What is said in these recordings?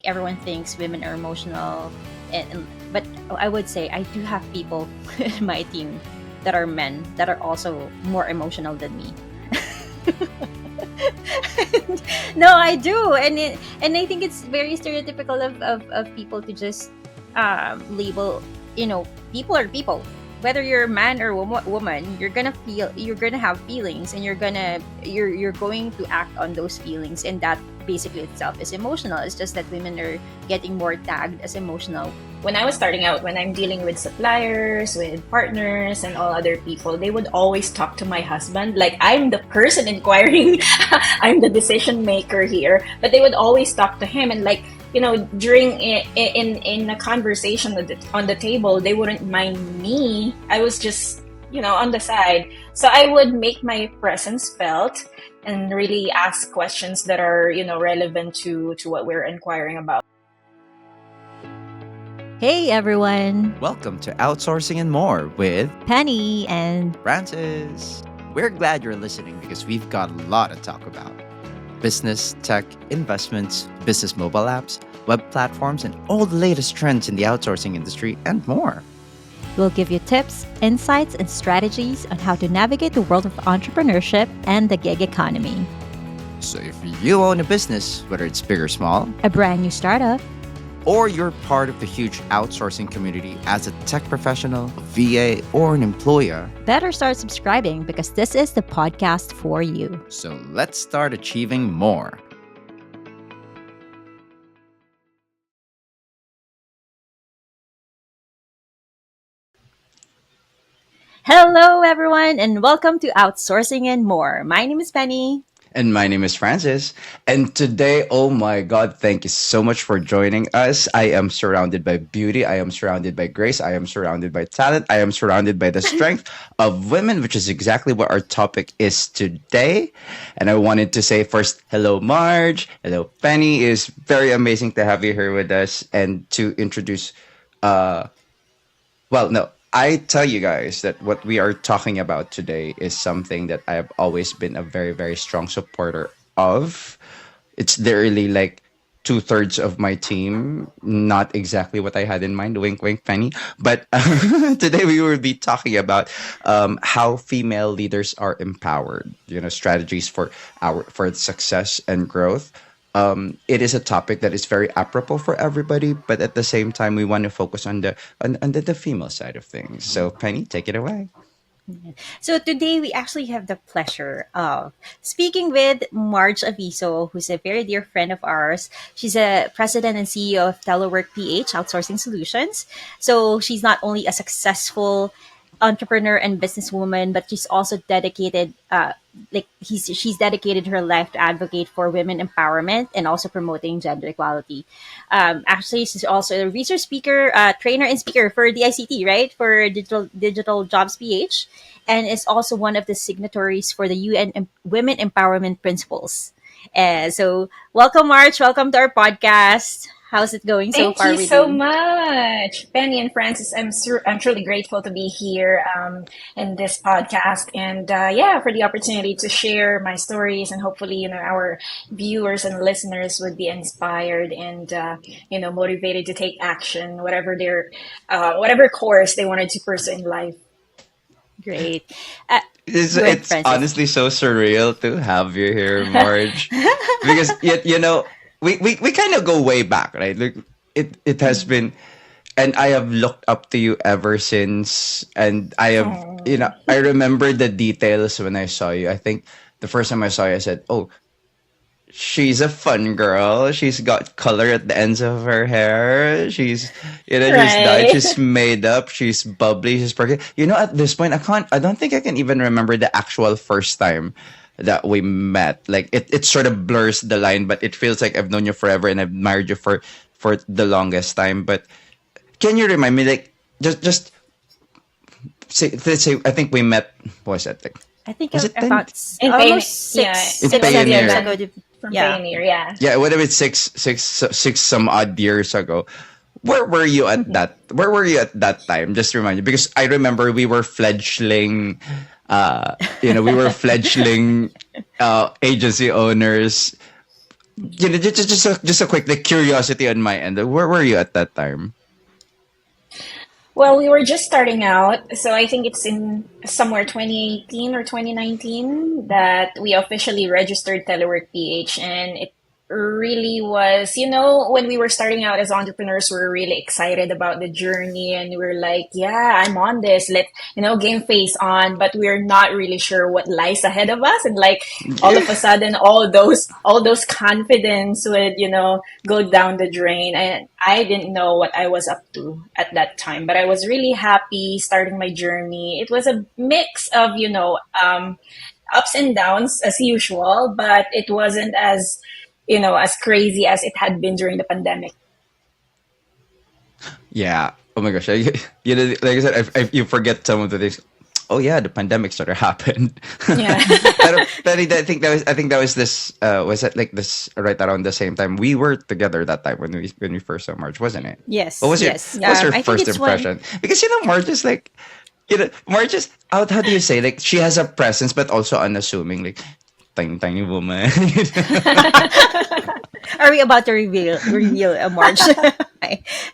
everyone thinks women are emotional, but I would say I do have people in my team that are men that are also more emotional than me. No, I do, and I think it's very stereotypical of people to just label. People are people. Whether you're a man or woman, you're gonna have feelings, and you're going to act on those feelings, and that basically itself is emotional. It's just that women are getting more tagged as emotional. When I was starting out, when I'm dealing with suppliers, with partners, and all other people, they would always talk to my husband. Like I'm the person inquiring, I'm the decision maker here. But they would always talk to him, and like during in a conversation on the table, they wouldn't mind me. I was just on the side, so I would make my presence felt and really ask questions that are relevant to what we're inquiring about. Hey everyone, Welcome to Outsourcing and More with Penny and Francis. We're glad you're listening because we've got a lot to talk about. Business, tech, investments, business mobile apps, web platforms, and all the latest trends in the outsourcing industry and more. we'll give you tips, insights, and strategies on how to navigate the world of entrepreneurship and the gig economy. So if you own a business, whether it's big or small, A brand new startup, or you're part of the huge outsourcing community as a tech professional, a VA, or an employer, better start subscribing because this is the podcast for you. so let's start achieving more. Hello, everyone, and welcome to Outsourcing and More. My name is Penny. And my name is Francis. And today, oh my God, thank you so much for joining us. I am surrounded by beauty. I am surrounded by grace. I am surrounded by talent. I am surrounded by the strength of women, which is exactly what our topic is today. And I wanted to say first, hello, Marge. Hello, Penny. It's very amazing to have you here with us and to introduce well, no, I tell you guys that what we are talking about today is something that I have always been a very, very strong supporter of. It's literally like two-thirds of my team, not exactly what I had in mind, wink, wink, Penny. But today we will be talking about how female leaders are empowered, strategies for success and growth. It is a topic that is very apropos for everybody, but at the same time, we want to focus on the female side of things. So, Penny, take it away. So today we actually have the pleasure of speaking with Marge Aviso, who's a very dear friend of ours. She's a president and CEO of Telework PH Outsourcing Solutions. So she's not only a successful entrepreneur and businesswoman, but she's also dedicated, she's dedicated her life to advocate for women empowerment and also promoting gender equality. Actually, she's also a research speaker, trainer, and speaker for DICT, right, for Digital Jobs PH, and is also one of the signatories for the UN Women Empowerment Principles. So, welcome, March. Welcome to our podcast. How's it going so Thank far you with so you? much, Penny and Francis. I'm truly grateful to be here in this podcast, and yeah, for the opportunity to share my stories, and hopefully, our viewers and listeners would be inspired and motivated to take action, whatever course they wanted to pursue in life. Great. Uh, It's, Go ahead, it's Francis. honestly so surreal to have you here, Marge, because yet we kind of go way back, right? Like it has been, and I have looked up to you ever since, and Oh. I remember the details when I saw you. I think the first time I saw you, I said, "Oh, she's a fun girl. She's got color at the ends of her hair. She's dyed. Right. She's made up. She's bubbly. She's perky." At this point, I don't think I can even remember the actual first time that we met. Like it sort of blurs the line, but it feels like I've known you forever and I've admired you for the longest time. But can you remind me, like, just say, let's say, I think we met. What was that? Like, I think was it ten? about In almost yeah, In it was 6 7 years Pioneer. ago. from Yeah. Pioneer, yeah. Yeah, it would have been six some odd years ago. Where were you at Mhm. that? Where were you at that time? Just to remind you, because I remember we were fledgling. We were fledgling agency owners. just a quick like curiosity on my end. Where were you at that time? Well, we were just starting out, so I think it's in somewhere 2018 or 2019 that we officially registered Telework PH, and it really was, when we were starting out as entrepreneurs, we were really excited about the journey, and we were like, yeah, I'm on this. Let game face on, but we're not really sure what lies ahead of us, and like all of a sudden, all those confidence would, go down the drain. And I didn't know what I was up to at that time, but I was really happy starting my journey. It was a mix of, ups and downs as usual, but it wasn't as crazy as it had been during the pandemic. Yeah. Oh my gosh. Like I said, you forget some of the things. Oh yeah, the pandemic sort of happened. Yeah. I think that was this. Was it like this right around the same time we were together that time when we first saw March, wasn't it? Yes, yes. What was your I think first it's one. impression? Because March is like March is out. How do you say, like, she has a presence but also unassuming, like tiny tiny woman. Are we about to reveal a March?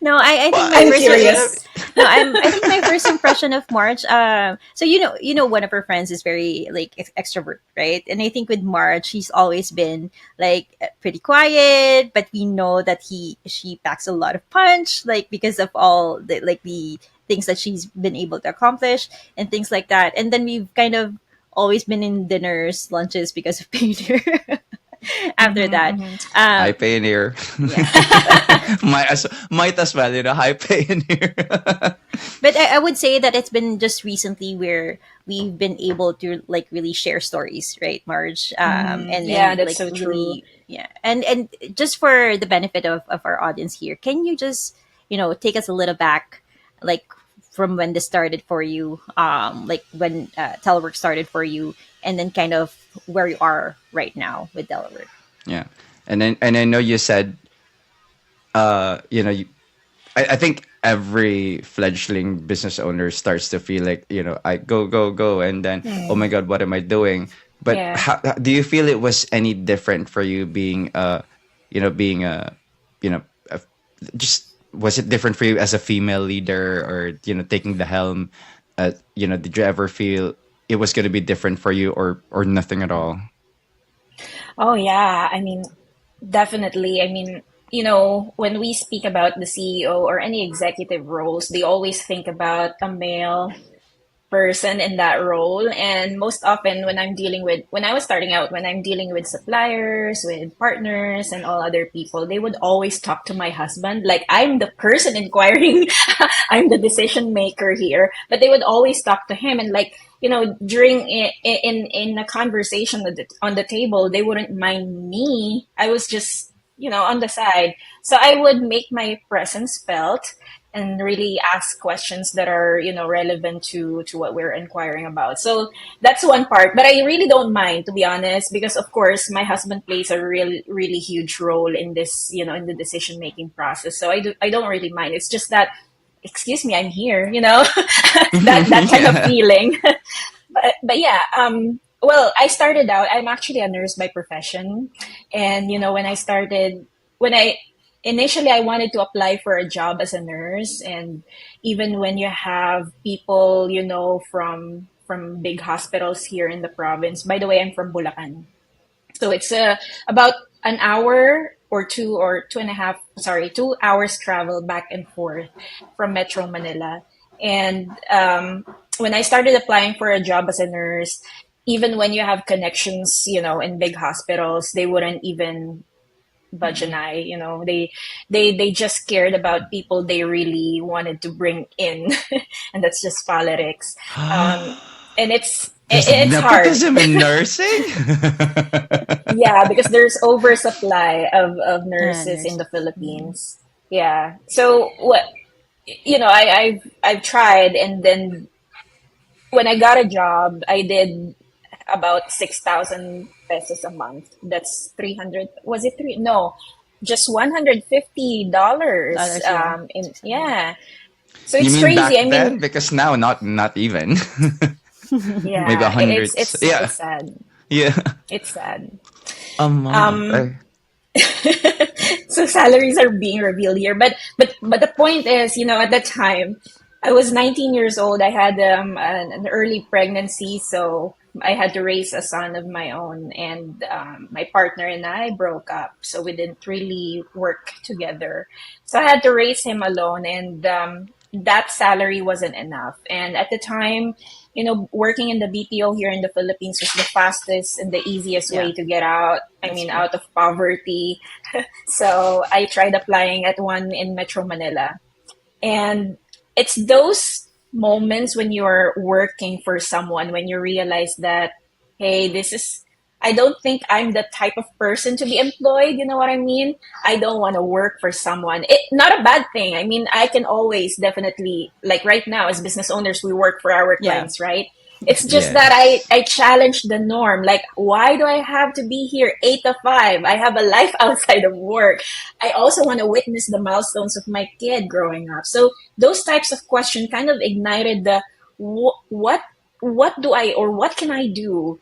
No, I think my Why? I'm first curious. no, I think my first impression of March. So one of her friends is very like extrovert, right? And I think with March, she's always been like pretty quiet, but we know that she packs a lot of punch, like because of all the things that she's been able to accomplish and things like that. And then we've kind of always been in dinners, lunches because of Peter. After Hmm, that, hmm. Hi, um, pioneer. yeah. Might as well, hi, pioneer. But I would say that it's been just recently where we've been able to like really share stories, right, Marge? Yeah, And that's like so true. really, yeah. And just for the benefit of our audience here, can you just take us a little back, like from when this started for you, like when telework started for you, and then kind of where you are right now with telework. Yeah, and I know you said, I think every fledgling business owner starts to feel like, I go go go, and then, oh my god, what am I doing? But Yeah. do you feel it was any different for you being being you know a, just was it different for you as a female leader, or taking the helm? Did you ever feel it was going to be different for you, or nothing at all? Oh, yeah. I mean, definitely. I mean, when we speak about the CEO or any executive roles, they always think about a male person in that role. And most often when I was starting out, when I'm dealing with suppliers, with partners, and all other people, they would always talk to my husband. Like I'm the person inquiring, I'm the decision maker here, but they would always talk to him. And like, during in a conversation on the table, they wouldn't mind me. I was just, on the side. So I would make my presence felt and really ask questions that are relevant to what we're inquiring about. So that's one part, but I really don't mind, to be honest, because of course my husband plays a really huge role in this, in the decision making process. So I don't really mind. It's just that, excuse me, I'm here, that kind of Yeah. feeling. But yeah, well, I started out, I'm actually a nurse by profession. And, when I initially I wanted to apply for a job as a nurse. And even when you have people, from big hospitals here in the province, by the way, I'm from Bulacan. So it's about an hour or two and a half, sorry, 2 hours travel back and forth from Metro Manila. And when I started applying for a job as a nurse, even when you have connections, in big hospitals, they wouldn't even budge an eye. They just cared about people they really wanted to bring in, and that's just politics. Um, and There's it's hard. nepotism in nursing. Yeah, because there's oversupply of nurses in Nurse. the Philippines. Yeah. So what I've tried, and then when I got a job, I did about 6,000 pesos a month. That's 300. Was it three? No, just $150. Dollars, yeah. In 600. yeah. So You it's mean crazy. back I mean, then? Because now, not even. Maybe a yeah, hundred. it's Yeah, sad. yeah. It's sad. A month. Um, So salaries are being revealed here, but the point is, at that time, I was 19 years old. I had an early pregnancy, so I had to raise a son of my own, and my partner and I broke up, so we didn't really work together. So I had to raise him alone, and that salary wasn't enough. And at the time, working in the BPO here in the Philippines was the fastest and the easiest Yeah, way to get out. I that's mean, true. out of poverty. So I tried applying at one in Metro Manila. And it's those moments when you're working for someone, when you realize that, hey, I don't think I'm the type of person to be employed. You know what I mean? I don't want to work for someone. Not a bad thing. I mean, I can always definitely, like right now, as business owners, we work for our Yeah. clients, right? It's just that Yes. I challenge the norm. Like, why do I have to be here 8 to 5? I have a life outside of work. I also want to witness the milestones of my kid growing up. So those types of questions kind of ignited the what do I or what can I do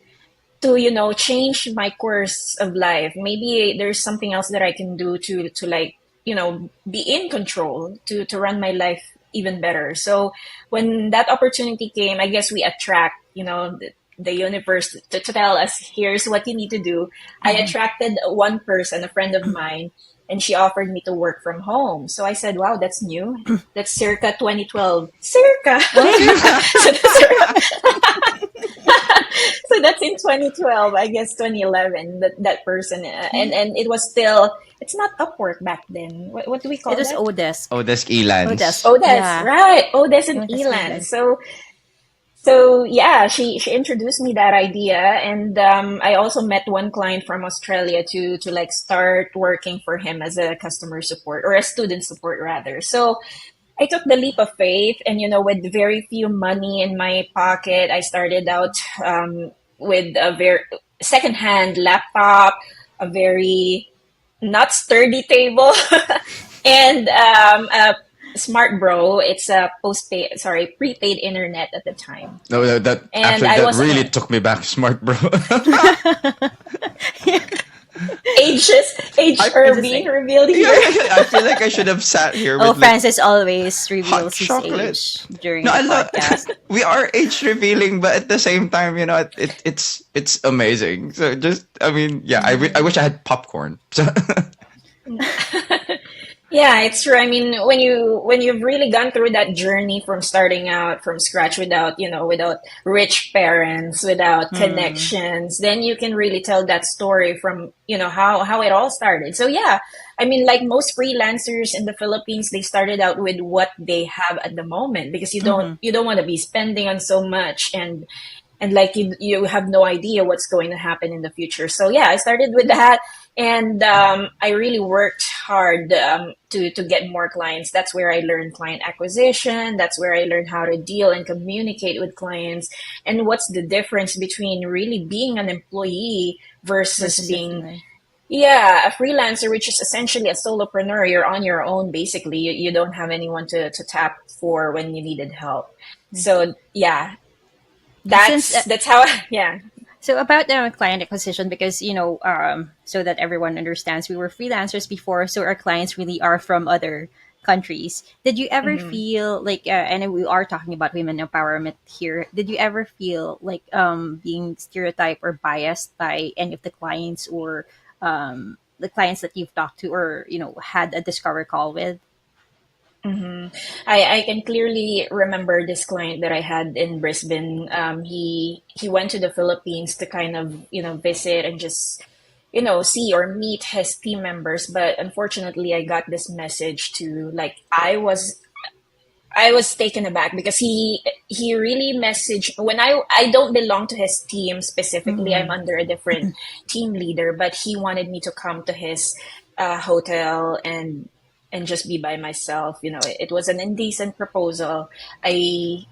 to change my course of life. Maybe there's something else that I can do to like be in control to run my life even better. So when that opportunity came, I guess we attract the universe to tell us, here's what you need to do. I Mhm. attracted one person, a friend of mine, and she offered me to work from home. So I said, wow, that's new. That's circa 2012. Circa. So that's so that's in 2012, I guess 2011, that person, and it was still, it's not Upwork back then. What do we It call was that? Odesk. Odesk Elans. Odesk. Odes, Yeah. right? Odes and Odesk Elan. Freelance. So yeah, she introduced me that idea, and I also met one client from Australia to like start working for him as a customer support or a student support rather. So I took the leap of faith, and with very few money in my pocket, I started out with a very secondhand laptop, a very not sturdy table, and a smart bro. It's a prepaid internet at the time, No, that and actually I that was really took me back, smart bro. age I are being Interesting. revealed yeah, here. yeah, yeah. I feel like I should have sat here Oh, with like Francis always hot reveals his chocolate. age during No, the I love. podcast. We are age revealing, but at the same time, it's amazing. So just, I mean, yeah, I wish I had popcorn. So Yeah, it's true. I mean, when you've really gone through that journey from starting out from scratch without, without rich parents, without Hmm. connections, then you can really tell that story from, how it all started. So yeah, I mean, like most freelancers in the Philippines, they started out with what they have at the moment because Hmm. you don't want to be spending on so much, and like you have no idea what's going to happen in the future. So yeah, I started with that, and I really worked hard to get more clients. That's where I learned client acquisition. That's where I learned how to deal and communicate with clients, and what's the difference between really being an employee versus Versus a being, freelance. yeah, a freelancer, which is essentially a solopreneur. You're on your own basically. You don't have anyone to tap for when you needed help. So yeah, Since that's how yeah. So about the client acquisition, because so that everyone understands, we were freelancers before, so our clients really are from other countries. Did you ever Mhm. feel like, and we are talking about women empowerment here? Did you ever feel like being stereotyped or biased by any of the clients, or the clients that you've talked to, or had a discover call with? hmm I can clearly remember this client that I had in Brisbane. He went to the Philippines to kind of visit and just see or meet his team members. But unfortunately, I got this message to like I was taken aback because he really messaged when I don't belong to his team specifically. I'm Mm-hmm. under a different team leader, but he wanted me to come to his hotel and just be by myself. It was an indecent proposal. I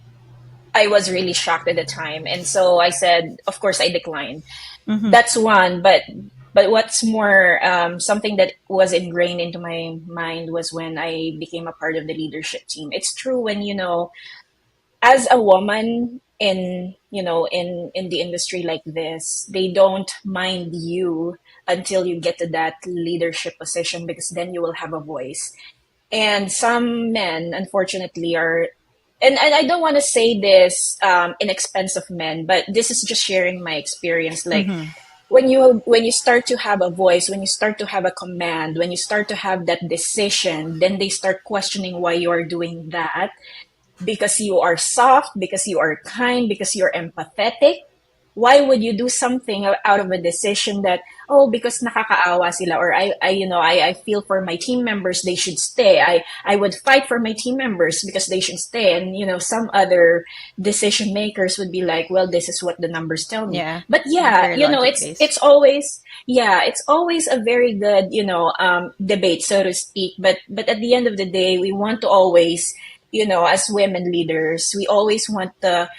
I was really shocked at the time, and so I said, of course, I declined. Mm-hmm. That's one, but what's more, something that was ingrained into my mind was when I became a part of the leadership team. It's true when as a woman in the industry like this, they don't mind you until you get to that leadership position, because then you will have a voice. And some men, unfortunately, are, and I don't want to say this in expense of men, but this is just sharing my experience. Like, Mm-hmm. when you start to have a voice, when you start to have a command, when you start to have that decision, then they start questioning why you are doing that, because you are soft, because you are kind, because you're empathetic. Why would you do something out of a decision that, oh, because nakakaawa sila, or I feel for my team members, they should stay. I would fight for my team members because they should stay. And some other decision makers would be like, well, this is what the numbers tell me. Yeah. But yeah, Very logic it's based. it's always, yeah, it's always a very good, debate, so to speak. But at the end of the day, we want to always, as women leaders, we always want to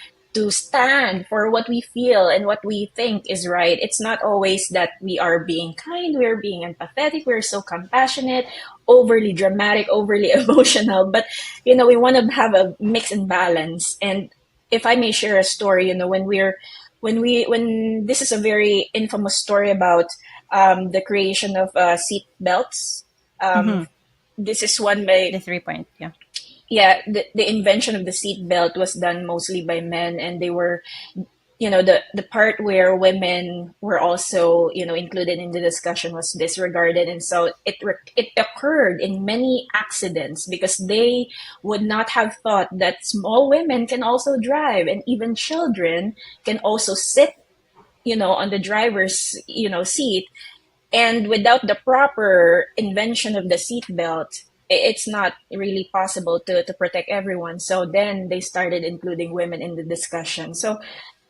stand for what we feel and what we think is right. It's not always that we are being kind, we're being empathetic, we're so compassionate, overly dramatic, overly emotional. But we want to have a mix and balance. And if I may share a story, when this is a very infamous story about the creation of seat belts. Mm-hmm. This is one by, The 3 point. Yeah. yeah, the invention of the seat belt was done mostly by men, and they were, the part where women were also, included in the discussion was disregarded. And so it occurred in many accidents because they would not have thought that small women can also drive, and even children can also sit, on the driver's, seat. And without the proper invention of the seatbelt, it's not really possible to protect everyone. So then they started including women in the discussion. So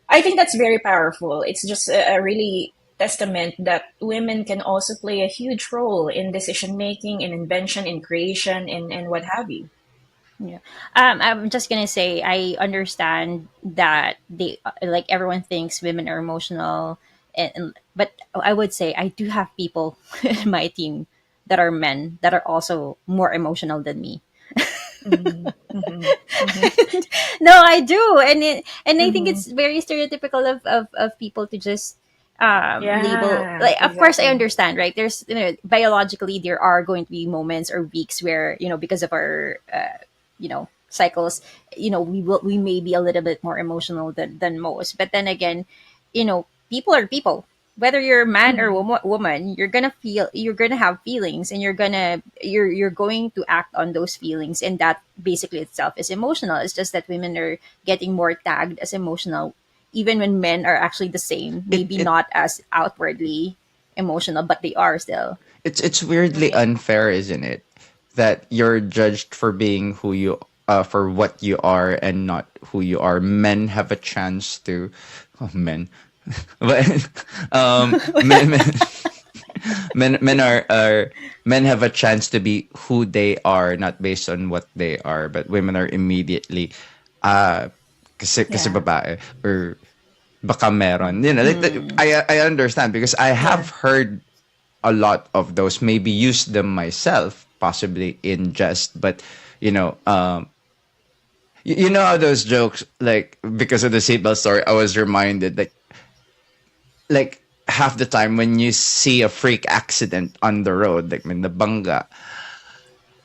I think that's very powerful. It's just a really testament that women can also play a huge role in decision making, in invention, in creation, and what have you. Yeah. I'm just gonna say I understand that they like everyone thinks women are emotional, but I would say I do have people in my team that are men that are also more emotional than me. Mm-hmm, mm-hmm, mm-hmm, No, I do, and I think mm-hmm. it's very stereotypical of people to just label. Yeah, Like, of course, I exactly. understand, right? There's biologically there are going to be moments or weeks where because of our cycles, we may be a little bit more emotional than most. But then again, people are people. Whether you're a man or Mm-hmm. woman, you're gonna have feelings, and you're going to act on those feelings, and that basically itself is emotional. It's just that women are getting more tagged as emotional, even when men are actually the same. it Maybe it not as outwardly emotional, but they are still. it's weirdly Right. unfair, isn't it? That you're judged for being who you for what you are and not who you are. Men have a chance to men. But men men have a chance to be who they are, not based on what they are. But women are immediately uh kasi Yeah. babae or baka meron. Like, Mm, I understand because I Yeah. have heard a lot of those, maybe use them myself, possibly in jest, but you know, you know how those jokes, like because of the seatbelt story, I was reminded like half the time when you see a freak accident on the road, like in the bangga,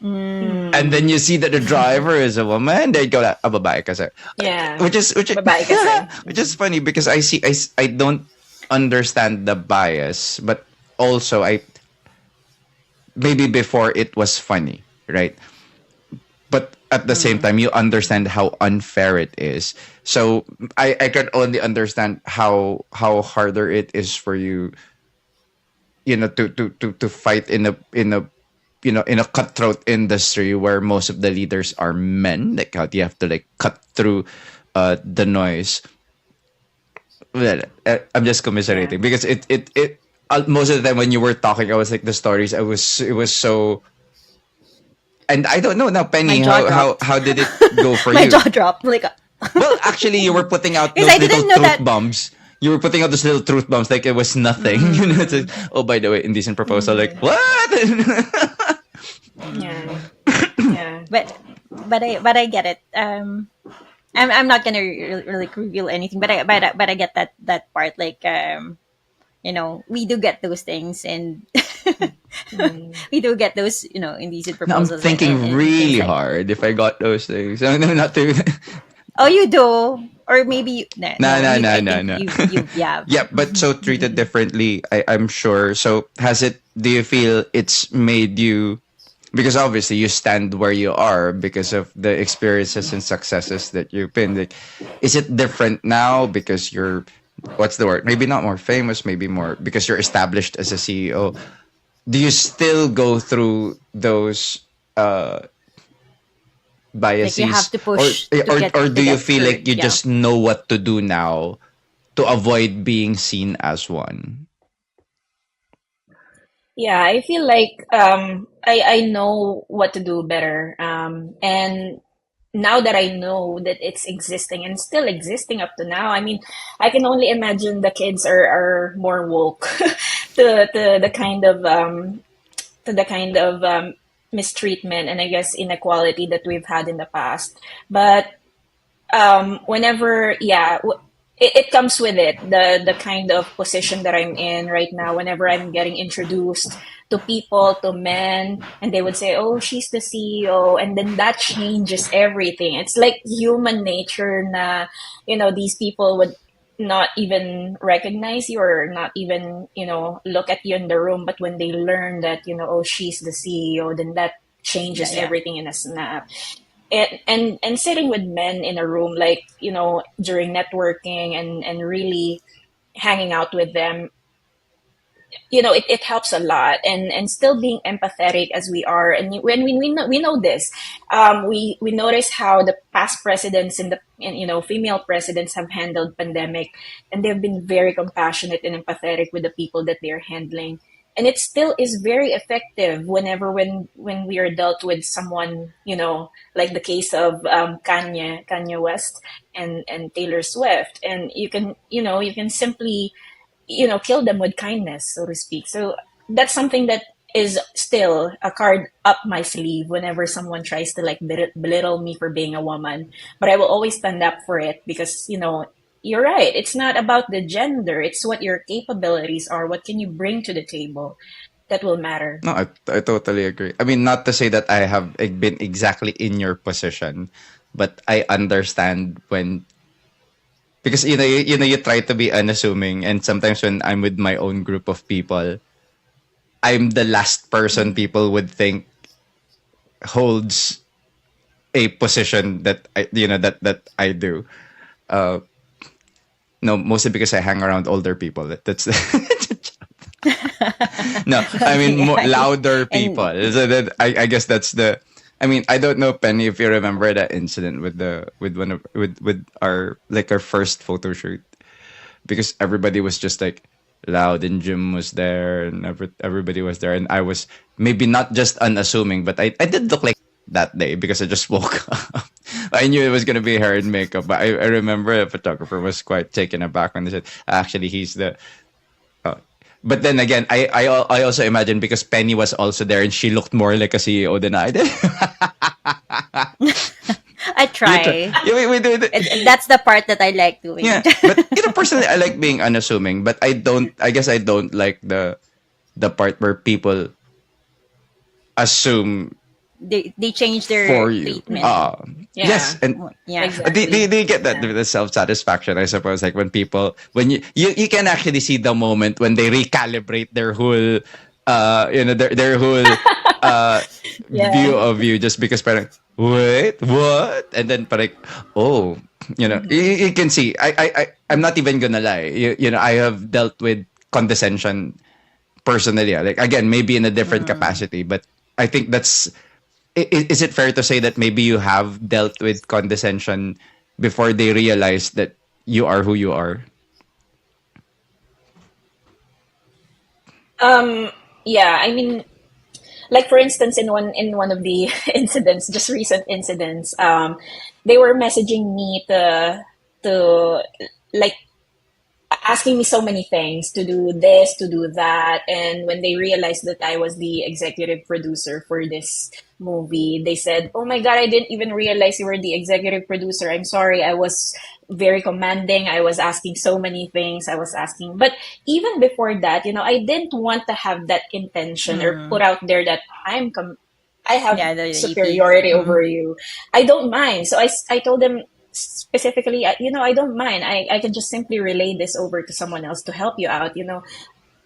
and mm, then you see that the driver is a woman, they go like, babae kasi. Yeah. Which is Babae kasi. which is funny because I don't understand the bias, but also I maybe before it was funny, right? But at the same mm. time, you understand how unfair it is. So I can only understand how harder it is for you, to fight in a in a cutthroat industry where most of the leaders are men. Like how do you have to like cut through the noise. Well, I'm just Yeah. commiserating because it most of the time when you were talking, I was like the stories. It was so, and I don't know now, My Penny. jaw dropped. How did it go for My you? jaw dropped. Like, Well, actually, you were putting out because I those little didn't know truth that. bombs. You were putting out those little truth bombs like it was nothing. It's like, Mm, oh, by the way, indecent proposal. Like Mm-hmm. what? Yeah. mm. Yeah. But I get it. I'm not gonna really reveal anything, but I get that part. Like, we do get those things, and Mm. we do get those, indecent Now I'm proposals, and, and, thinking and things really like. hard if I got those things. No, no, not to. Oh, you do, or maybe no, No, no, no, you. no, I no, think no. you yeah. Yeah, but so treated differently, I'm sure. So has it, do you feel it's made you, because obviously you stand where you are because of the experiences and successes that you've been, like, is it different now because you're, what's the word? Maybe not more famous, maybe more because you're established as a CEO. Do you still go through those uh Like you have biases, to push to or do you get feel like heard. you Yeah. just know what to do now to avoid being seen as one? Yeah, I feel like I know what to do better. And now that I know that it's existing and still existing up to now, I mean, I can only imagine the kids are more woke to the kind of mistreatment and I guess inequality that we've had in the past. But whenever it comes with it, the kind of position that I'm in right now, whenever I'm getting introduced to people, to men, and they would say, oh, she's the CEO, and then that changes everything. It's like human nature na, these people would not even recognize you or not even, look at you in the room, but when they learn that, oh, she's the CEO, then that Yeah, changes yeah. everything in a snap. And sitting with men in a room, like, during networking and really hanging out with them, it helps a lot. And still being empathetic as we are, and when we know this, we notice how the past presidents and female presidents have handled pandemic, and they've been very compassionate and empathetic with the people that they're handling. And it still is very effective whenever when we are dealt with someone, like the case of Kanye West and Taylor Swift. And you can simply, kill them with kindness, so to speak. So that's something that is still a card up my sleeve whenever someone tries to like belittle me for being a woman. But I will always stand up for it because, you're right. It's not about the gender. It's what your capabilities are. What can you bring to the table that will matter. No, I totally agree. I mean, not to say that I have been exactly in your position, but I understand when, because you try to be unassuming, and sometimes when I'm with my own group of people, I'm the last person Mm. people would think holds a position that that I do. Uh, no, mostly because I hang around older people. That's no. I mean Yeah. louder people. And So that I guess that's the. I mean, I don't know, Penny, if you remember that incident with the with one of with our, like, our first photo shoot, because everybody was just like loud, and Jim was there, and everybody was there, and I was maybe not just unassuming, but I did look like that day because I just woke up. I knew it was gonna be hair and makeup, but I remember the photographer was quite taken aback when they said, actually, he's the. Uh, but then again, I also imagine because Penny was also there and she looked more like a CEO than I did. I You try, try. yeah, we do it. That's the part that I like doing. Yeah, but personally, I like being unassuming, but I don't. I guess I don't like the part where people assume They change their for you. treatment. Mm. Yes, Yeah, and Yeah. exactly. they get that, Yeah. the self satisfaction, I suppose. Like when people, when you can actually see the moment when they recalibrate their whole, their whole uh Yeah. view of you, just because parang, wait, what? And then parang, oh, Hmm. you can see. I'm not even gonna lie. I have dealt with condescension personally. Yeah. Like, again, maybe in a different Mm. capacity, but I think that's. Is it fair to say that maybe you have dealt with condescension before they realize that you are who you are? Um, yeah, I mean, like for instance, in one of the incidents, just recent incidents, they were messaging me to like asking me so many things to do this, to do that. And when they realized that I was the executive producer for this movie, they said, "Oh my God, I didn't even realize you were the executive producer. I'm sorry. I was very commanding. I was asking so many things. I was asking." But even before that, I didn't want to have that intention or put Mm. out there that I have Yeah, the EP. superiority Mm. over you. I don't mind. So I told them specifically, I don't mind. I can just simply relay this over to someone else to help you out.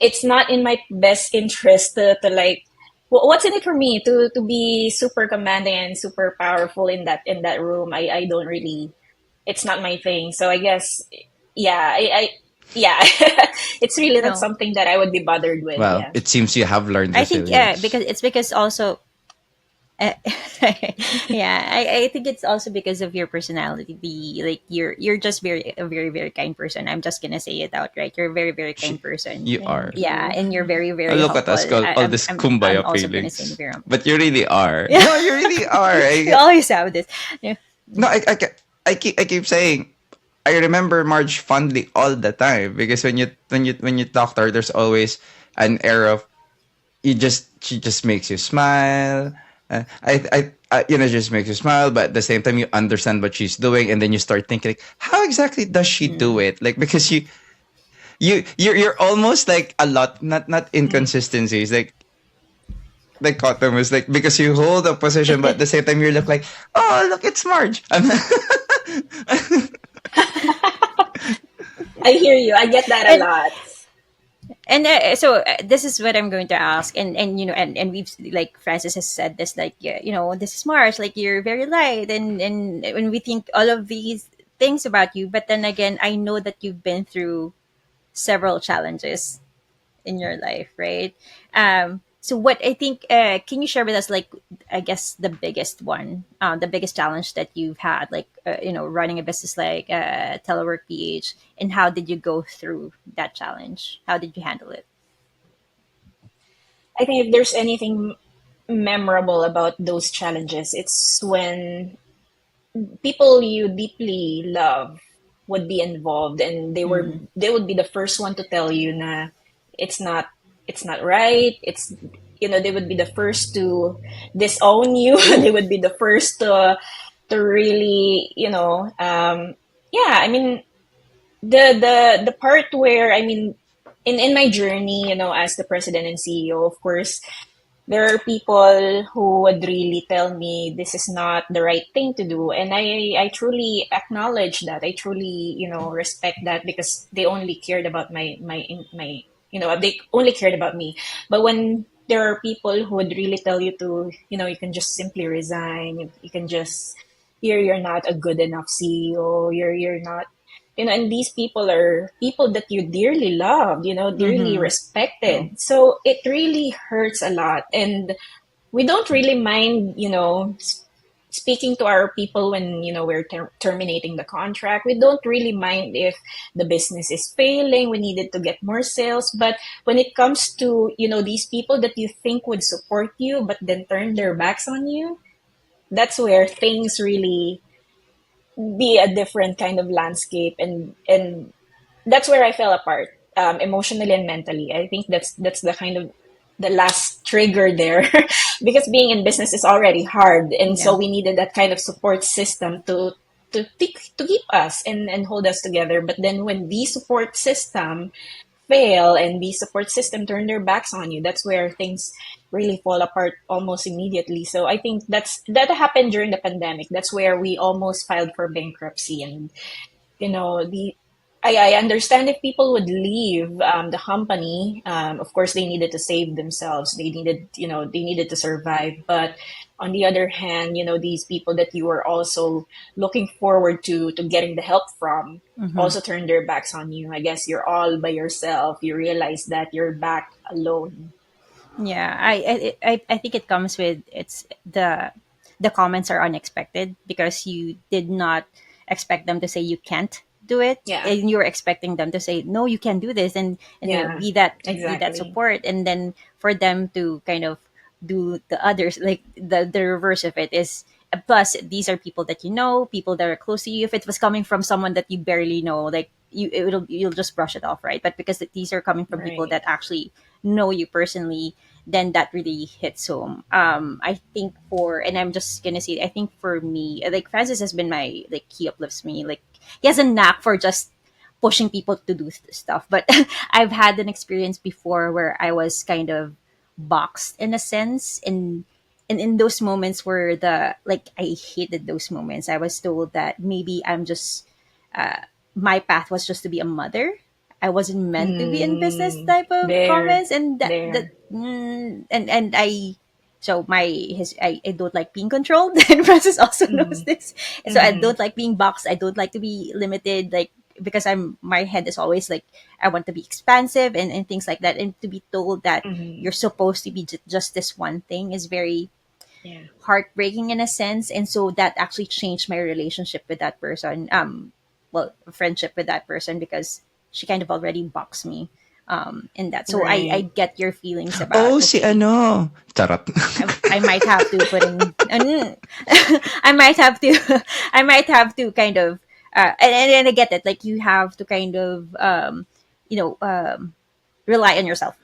It's not in my best interest to like, what's in it for me to be super commanding and super powerful in that room. I don't really, it's not my thing. So I guess, yeah, yeah, it's really not No, something that I would be bothered with. Well, Yeah. it seems you have learned I think resilience. because also Uh, yeah, I think it's also because of your personality. The like you're just a very very kind person. I'm just gonna say it outright. You're a very very kind She, person. you Thank are. Yeah, you. and you're very very Look at helpful. us, all this I'm kumbaya also gonna say feelings. Viram. But you really are. Yeah, No, you really are. we always have this. Yeah. No, I keep saying I remember Marge fondly all the time because when you talk to her, there's always an air of she just makes you smile. Just makes you smile, but at the same time you understand what she's doing, and then you start thinking, like, how exactly does she do Mm. it? Like because you're almost like a lot, not Mm. inconsistencies, like Cotton was like because you hold a position, but at the same time you look like, oh look, it's Marge. I hear you. I get that a And lot. this is what I'm going to ask, and we've like Francis has said this, like, yeah, this is Mars, like you're very light, and when we think all of these things about you, but then again, I know that you've been through several challenges in your life, right? So what I think, can you share with us, like, I guess the biggest challenge that you've had, like, running a business like Telework PH, and how did you go through that challenge? How did you handle it? I think if there's anything memorable about those challenges, it's when people you deeply love would be involved, and Mm. they would be the first one to tell you na it's not it's not right. They would be the first to disown you. They would be the first to really, yeah, I mean, the part where, I mean, in my journey, as the president and CEO, of course, there are people who would really tell me this is not the right thing to do, and I truly acknowledge that. I truly, respect that, because they only cared about my they only cared about me. But when there are people who would really tell you to, you can just simply resign, you can just, you're not a good enough CEO, you're not, and these people are people that you dearly loved, dearly Mm-hmm. Oh. respected. So it really hurts a lot. And we don't really mind, speaking to our people when, we're terminating the contract. We don't really mind if the business is failing, we needed to get more sales. But when it comes to, these people that you think would support you, but then turn their backs on you, that's where things really be a different kind of landscape. And that's where I fell apart, emotionally and mentally. I think that's the kind of the last trigger there, because being in business is already hard, and Yeah. so we needed that kind of support system to keep us and hold us together. But then when the support system fail and the support system turn their backs on you, that's where things really fall apart almost immediately. So I think that happened during the pandemic. That's where we almost filed for bankruptcy. And the I understand if people would leave, the company. Of course, they needed to save themselves. They needed to survive. But on the other hand, these people that you were also looking forward to getting the help from Mm-hmm. also turned their backs on you. I guess you're all by yourself. You realize that you're back alone. Yeah, I think it comes with it's the comments are unexpected because you did not expect them to say you can't do it, Yeah, and you were expecting them to say no, you can do this, and yeah, be that exactly. support, and then for them to kind of do the others, like the reverse of it is. Plus, these are people that you know, people that are close to you. If it was coming from someone that you barely know, like you'll just brush it off, right? But because these are coming from people Right. that actually know you personally, then that really hits home. I think for, and I'm just gonna say, I think for me, like Francis has been my, like, he uplifts me. Like, he has a knack for just pushing people to do stuff. But I've had an experience before where I was kind of boxed in a sense, and in those moments where the, like, I hated those moments. I was told that maybe I'm just, my path was just to be a mother. I wasn't meant to be in business, Mm, type of there, comments, and there. and I, so my his I don't like being controlled, and Francis also knows Mm-hmm. this. So I Mm-hmm. don't like being boxed. I don't like to be limited, like, because I'm, my head is always like, I want to be expansive, and things like that, and to be told that Mm-hmm. you're supposed to be just this one thing is very Yeah. heartbreaking in a sense. And so that actually changed my relationship with that person, well, friendship with that person, because she kind of already boxed me in that. So I Right. get your feelings about, Oh, si okay, ano. Charot. I might have to put in I might have to I might have to kind of, and I get it, like, you have to kind of, you know um rely on yourself,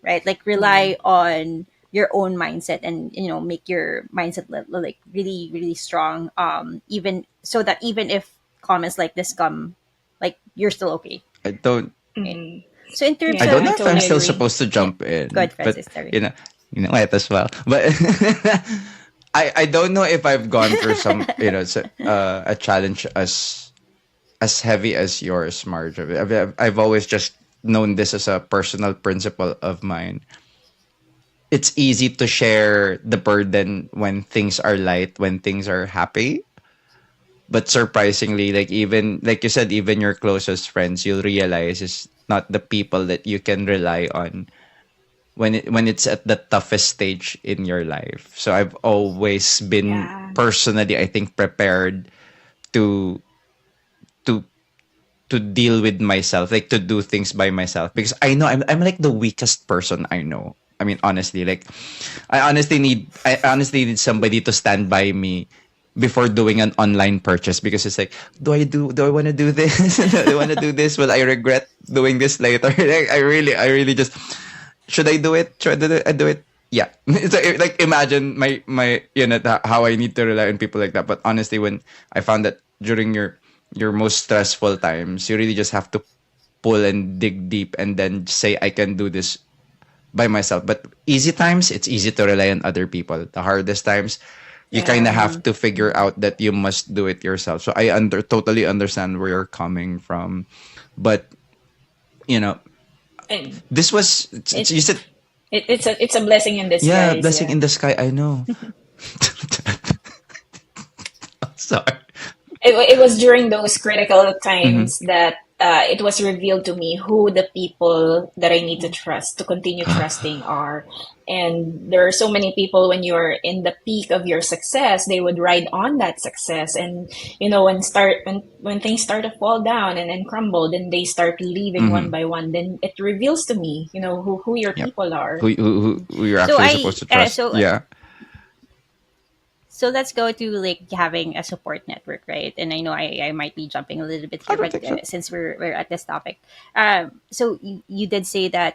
right? Like, Yeah. rely on your own mindset, and make your mindset like really really strong, even so that even if comments like this come, like, you're still okay, I don't right? Mm-hmm. So in terms I Yeah, don't I know of, if I'm totally still agree. supposed to yeah, jump go in, ahead, but Francis, sorry. you know, it as well. But I don't know if I've gone through some, a challenge as heavy as yours, Marge. I've always just known this as a personal principle of mine. It's easy to share the burden when things are light, when things are happy. But surprisingly, like, even like you said, even your closest friends, you'll realize is not the people that you can rely on when it's at the toughest stage in your life. So I've always been Yeah. personally, I think, prepared to to to deal with myself, like to do things by myself, because I know I'm like the weakest person I know. I mean, honestly, like, I honestly need somebody to stand by me before doing an online purchase, because it's like, do I want to do this? Do I want to do this? Will I regret doing this later? Like, I really just, should I do it? Should I do it? Yeah. It's like, imagine my how I need to rely on people like that. But honestly, when I found that during your most stressful times, you really just have to pull and dig deep and then say, I can do this by myself. But easy times, it's easy to rely on other people. The hardest times, you kind of Yeah. Mm-hmm. have to figure out that you must do it yourself. So I totally understand where you're coming from. But, you know, And this was, it, you said, it's a blessing in yeah, disguise. blessing Yeah. in the sky. I know. Sorry. It was during those critical Mm-hmm. times that it was revealed to me who the people that I need to trust to continue trusting are. And there are so many people when you're in the peak of your success, they would ride on that success. And when things start to fall down and crumble, then they start leaving one Mm-hmm. by one. Then it reveals to me, who your Yep. people are. Who you're So actually supposed to trust? Yeah. so let's go to, like, having a support network, right? And I know I might be jumping a little bit I here, don't but think so. since we're at this topic, so you did say that,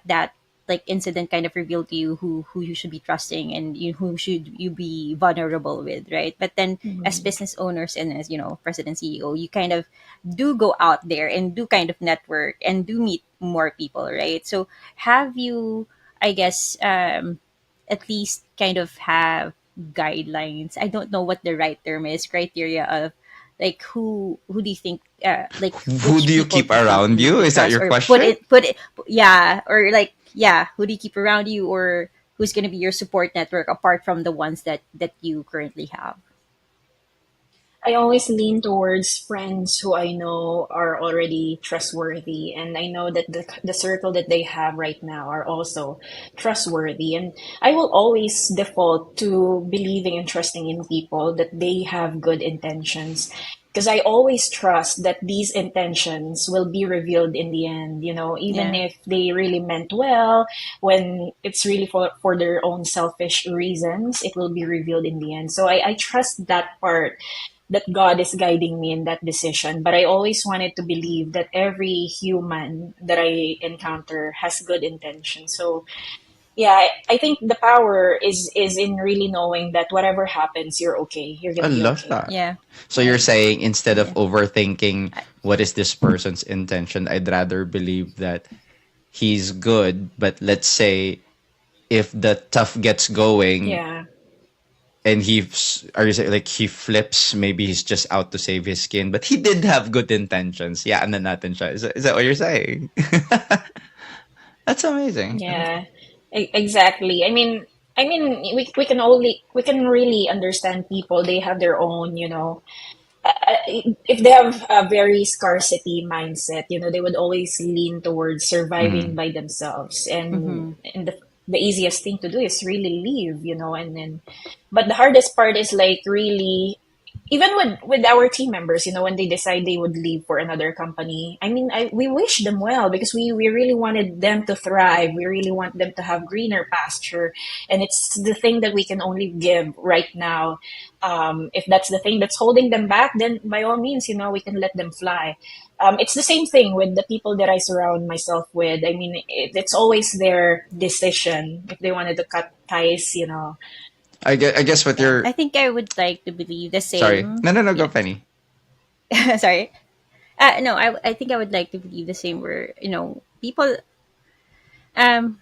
like, incident kind of revealed to you who you should be trusting, and who should you be vulnerable with, right? But then, as Mhm. business owners and as president, CEO, you kind of do go out there and do kind of network and do meet more people, right? So have you, I guess, at least kind of have guidelines. I don't know what the right term is, criteria of, like, who do you think, like, Who which do you people keep do you think around you need you? to Is that trust, your or put question? it, yeah, or like, yeah, who do you keep around you, or who's going to be your support network apart from the ones that you currently have? I always lean towards friends who I know are already trustworthy, and I know that the circle that they have right now are also trustworthy. And I will always default to believing and trusting in people that they have good intentions. because I always trust that these intentions will be revealed in the end, even Yeah. if they really meant well, when it's really for their own selfish reasons, it will be revealed in the end. So I trust that part, that God is guiding me in that decision. But I always wanted to believe that every human that I encounter has good intention. So yeah, I think the power is in really knowing that whatever happens, you're okay. You're I gonna be love okay. that. Yeah. So you're I, saying instead of yeah. overthinking I, what is this person's intention, I'd rather believe that he's good, but let's say if the tough gets going Yeah. and are you saying like he flips, maybe he's just out to save his skin, but he did have good intentions. Yeah, and then natin siya. Is that what you're saying? That's amazing. Yeah, exactly. We can really understand people. They have their own, if they have a very scarcity mindset, they would always lean towards surviving Mm. by themselves, and mm-hmm. the easiest thing to do is really leave, and then, but the hardest part is like really, even with our team members, when they decide they would leave for another company. We wish them well, because we really wanted them to thrive. We really want them to have greener pasture, and it's the thing that we can only give right now. If that's the thing that's holding them back, then by all means, we can let them fly. It's the same thing with the people that I surround myself with. It's always their decision if they wanted to cut ties. I guess what Yeah. you're I think I would like to believe the sorry. same. No, no, no, go Yeah. Penny. Sorry. No, I think I would like to believe the same where, people, um,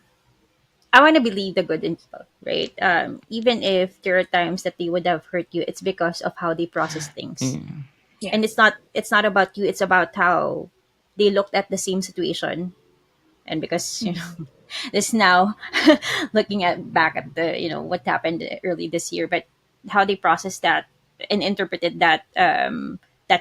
I want to believe the good in people, right? Even if there are times that they would have hurt you, it's because of how they process things. Mm. Yeah. And it's not about you, it's about how they looked at the same situation. And because, Mhm. this now looking at back at the, what happened early this year, but how they processed that and interpreted that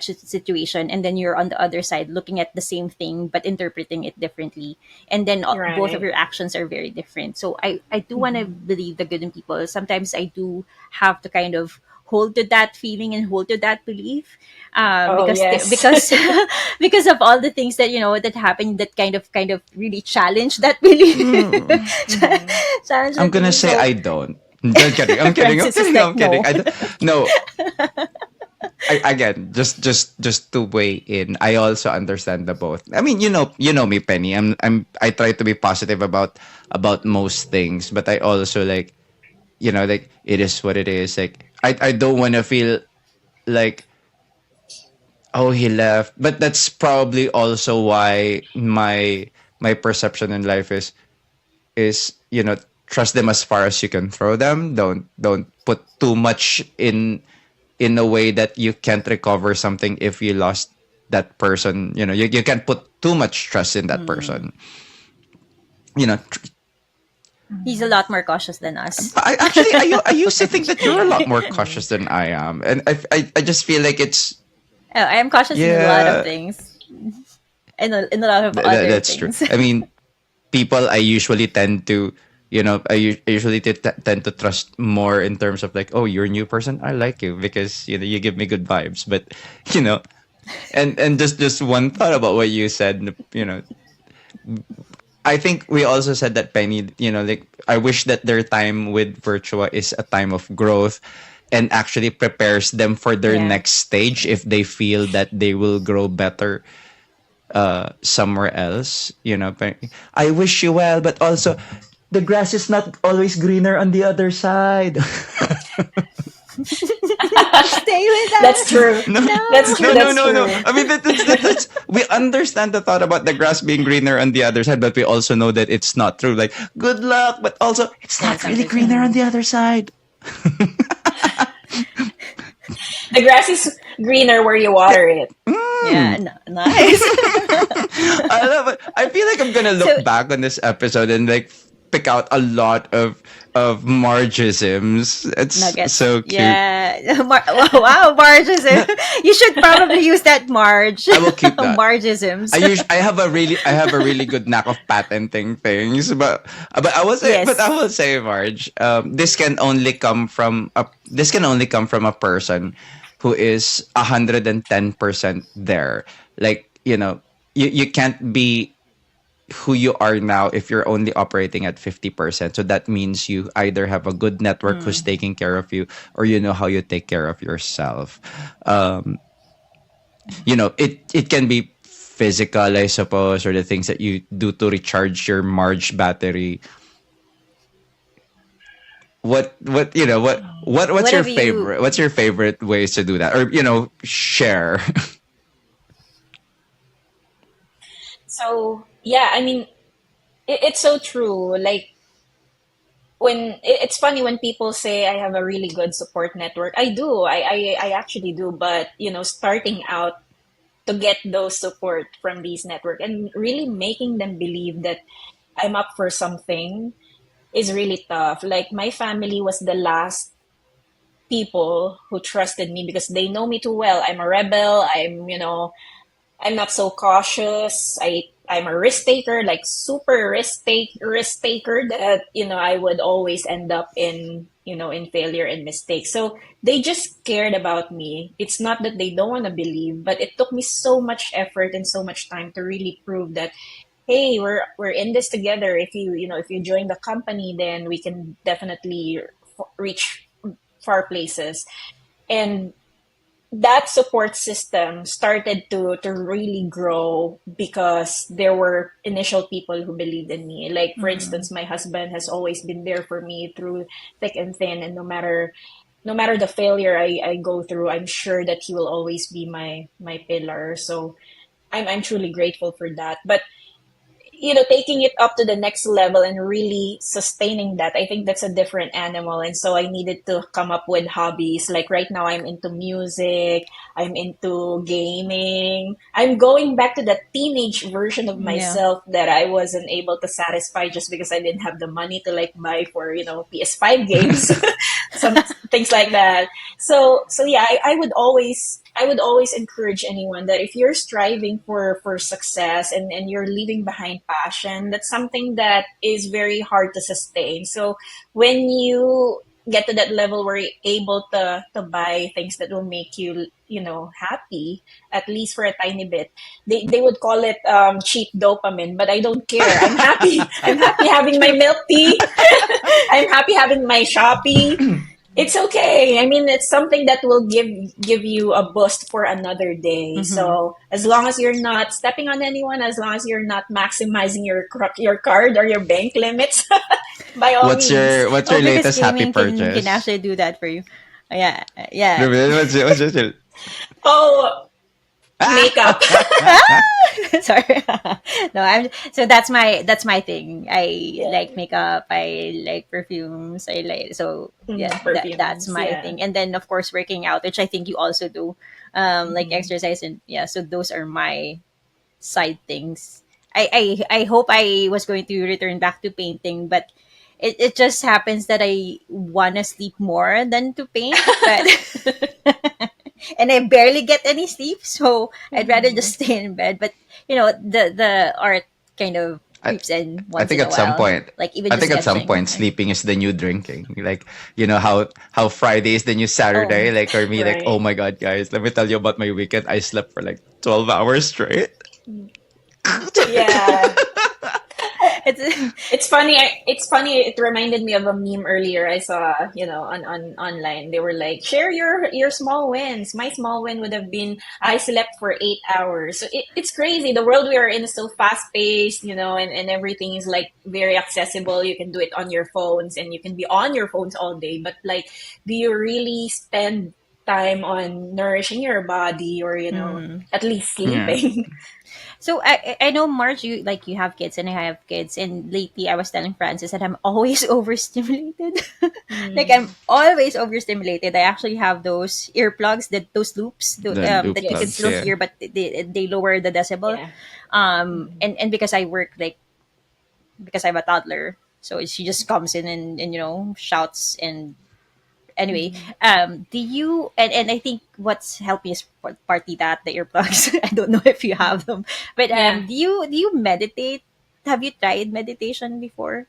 situation, and then you're on the other side looking at the same thing but interpreting it differently, and then both of Right. your actions are very different. So I do want to Mhm. believe the good in people. Sometimes I do have to kind of hold to that feeling and hold to that belief, Oh, yes. because because of all the things that, that happened, that kind of really challenge that belief. Mm. Mhm. Challenge I'm that gonna belief. say So I don't. Just kidding. I'm kidding. I'm Francis is kidding. like, I'm kidding. no. I don't. No. Again, just to weigh in. I also understand the both. I mean, you know me, Penny. I try to be positive about most things, but I also like, like it is what it is. Like I don't want to feel like, oh, he left. But that's probably also why my perception in life is trust them as far as you can throw them. Don't put too much in a way that you can't recover something if you lost that person. You can't put too much trust in that Hmm. person. you know He's a lot more cautious than us. I used to think that you're a lot more Mm. cautious than I am, and I just feel like it's I am cautious in a lot of yeah. things, in a lot of other That's true. things. I mean, people I usually tend to, I usually tend to trust more in terms of like, oh, you're a new person, I like you because you give me good vibes. But you know, and just one thought about what you said. I think we also said that, Penny. Like I wish that their time with Virtua is a time of growth and actually prepares them for their Yeah. next stage if they feel that they will grow better somewhere else. But I wish you well, but also the grass is not always greener on the other side. Stay with That's us. true. No, That's No. true. no, no, That's no, no. true. I mean, that's we understand the thought about the grass being greener on the other side, but we also know that it's not true. Like, good luck, but also it's Yeah, not really sometimes, greener yeah. on the other side. The grass is greener where you water it. Yeah, Mm. nice. I love it. I feel like I'm gonna look So, back on this episode and like pick out a lot of Margisms. It's nuggets. so cute. Yeah. Wow, Margism. No, You should probably use that, Marge. I will keep that. Margisms. I have a really good knack of patenting things, but I will Yes. say, Marge, this can only come from a person who is 110% there. Like, you can't be who you are now if you're only operating at 50%. So that means you either have a good network who's Mm. taking care of you, or you know how you take care of yourself. Um, it can be physical, I suppose, or the things that you do to recharge your Marge battery. What's What your have you? favorite? What's your favorite ways to do that? Or share. So yeah, I mean, it's so true. Like it's funny when people say I have a really good support network. I do. I actually do. But starting out to get those support from these network and really making them believe that I'm up for something is really tough. Like my family was the last people who trusted me because they know me too well. I'm a rebel. I'm not so cautious. I'm a risk taker, like super risk taker that I would always end up in failure and mistakes. So they just cared about me. It's not that they don't want to believe, but it took me so much effort and so much time to really prove that hey, we're in this together. If you join the company, then we can definitely reach far places. And that support system started to really grow because there were initial people who believed in me. Like for Mm. instance, my husband has always been there for me through thick and thin, and no matter the failure I go through, I'm sure that he will always be my pillar. So I'm truly grateful for that. But taking it up to the next level and really sustaining that, I think that's a different animal. And so I needed to come up with hobbies. Like right now, I'm into music, I'm into gaming. I'm going back to that teenage version of Yeah. myself that I wasn't able to satisfy just because I didn't have the money to like buy for, PS5 games, some things like that. So yeah, I would always encourage anyone that if you're striving for success and you're leaving behind passion, that's something that is very hard to sustain. So when you get to that level where you're able to buy things that will make you happy, at least for a tiny bit, they would call it cheap dopamine, but I don't care. I'm happy. I'm happy having my True. milk tea. I'm happy having my Shopee. It's okay. I mean, it's something that will give you a boost for another day. Mm-hmm. So as long as you're not stepping on anyone, as long as you're not maximizing your card or your bank limits, by all what's means. your what's Oh, your because latest happy gaming can purchase? actually do that for you. Yeah, yeah. What's your Oh, makeup. Sorry. No, I'm so that's my thing. I Yeah. like makeup, I like perfumes, I like so yeah, that's Perfumes. my Yeah. thing. And then of course working out, which I think you also do. Like Hmm. exercise and yeah, so those are my side things. I hope I was going to return back to painting, but it just happens that I wanna sleep more than to paint, but and I barely get any sleep, so I'd rather just stay in bed. But the art kind of I, creeps in I once think in a at some while, point like even I just think at some sketching. point sleeping is the new drinking. Like, how Friday is the new Oh, Saturday. Like for me, like, oh Right. my god, guys, let me tell you about my weekend. I slept for like 12 hours straight. Yeah. it's It's funny. It's funny. It reminded me of a meme earlier I saw, on online. They were like, "Share your small wins." My small win would have been I slept for 8 hours. So it's crazy. The world we are in is so fast paced, and everything is like very accessible. You can do it on your phones, and you can be on your phones all day. But like, do you really spend time on nourishing your body, or mm. at least Yeah. sleeping? So I know Marge, you have kids and I have kids, and lately I was telling Francis that I'm always overstimulated. Like I'm Mm, always overstimulated. I actually have those earplugs, those loops The loop that you can plugs, still yes. yeah. hear, but they lower the decibel. Yeah. And because I work like because I have a toddler, so she just comes in and shouts. And anyway, Mhm. do you and I think what's helped me is partly that the earplugs. I don't know if you have them, but Yeah. do you meditate? Have you tried meditation before?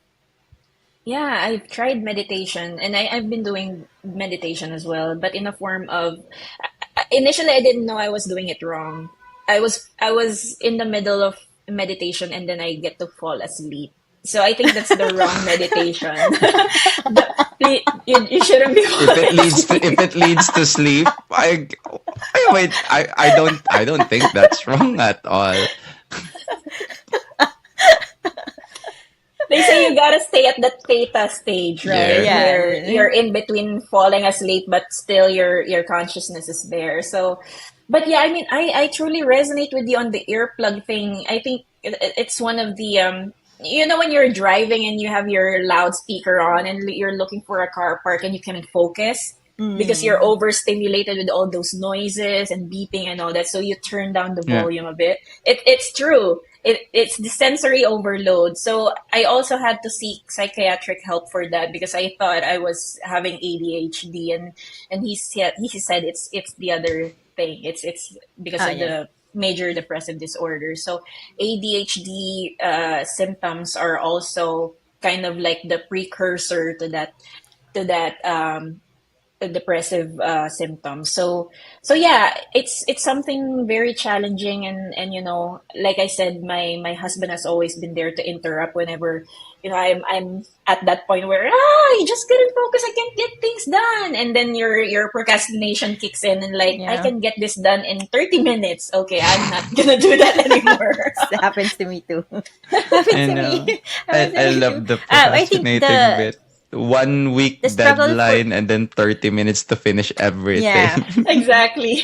Yeah, I've tried meditation, and I've been doing meditation as well, but in a form of initially I didn't know I was doing it wrong. I was in the middle of meditation and then I get to fall asleep. So I think that's the wrong meditation. You shouldn't be If it falling leads to asleep. sleep, I don't think that's wrong at all. They say you gotta stay at that theta stage, right? Yeah. Where Yeah. you're in between falling asleep, but still your consciousness is there. So, but yeah, I mean, I truly resonate with you on the earplug thing. I think it's one of the when you're driving and you have your loudspeaker on and you're looking for a car park and you can't focus because you're Mm. overstimulated with all those noises and beeping and all that. So you turn down the Yeah. volume a bit. It's true. It's the sensory overload. So I also had to seek psychiatric help for that because I thought I was having ADHD, and he said it's the other thing. It's because Oh of yeah. the major depressive disorder. So ADHD symptoms are also kind of like the precursor to that depressive symptoms. So yeah, it's something very challenging, and like I said, my husband has always been there to interrupt whenever I'm at that point where I just couldn't focus, I can't get things done, and then your procrastination kicks in and like I Yeah. can get this done in 30 minutes. Okay, I'm not gonna do that anymore. It happens to me too. Happens I to me. know. Happens to I me too. love the I think procrastinating the bit. 1 week that's probably for deadline and then 30 minutes to finish yeah. everything. Exactly.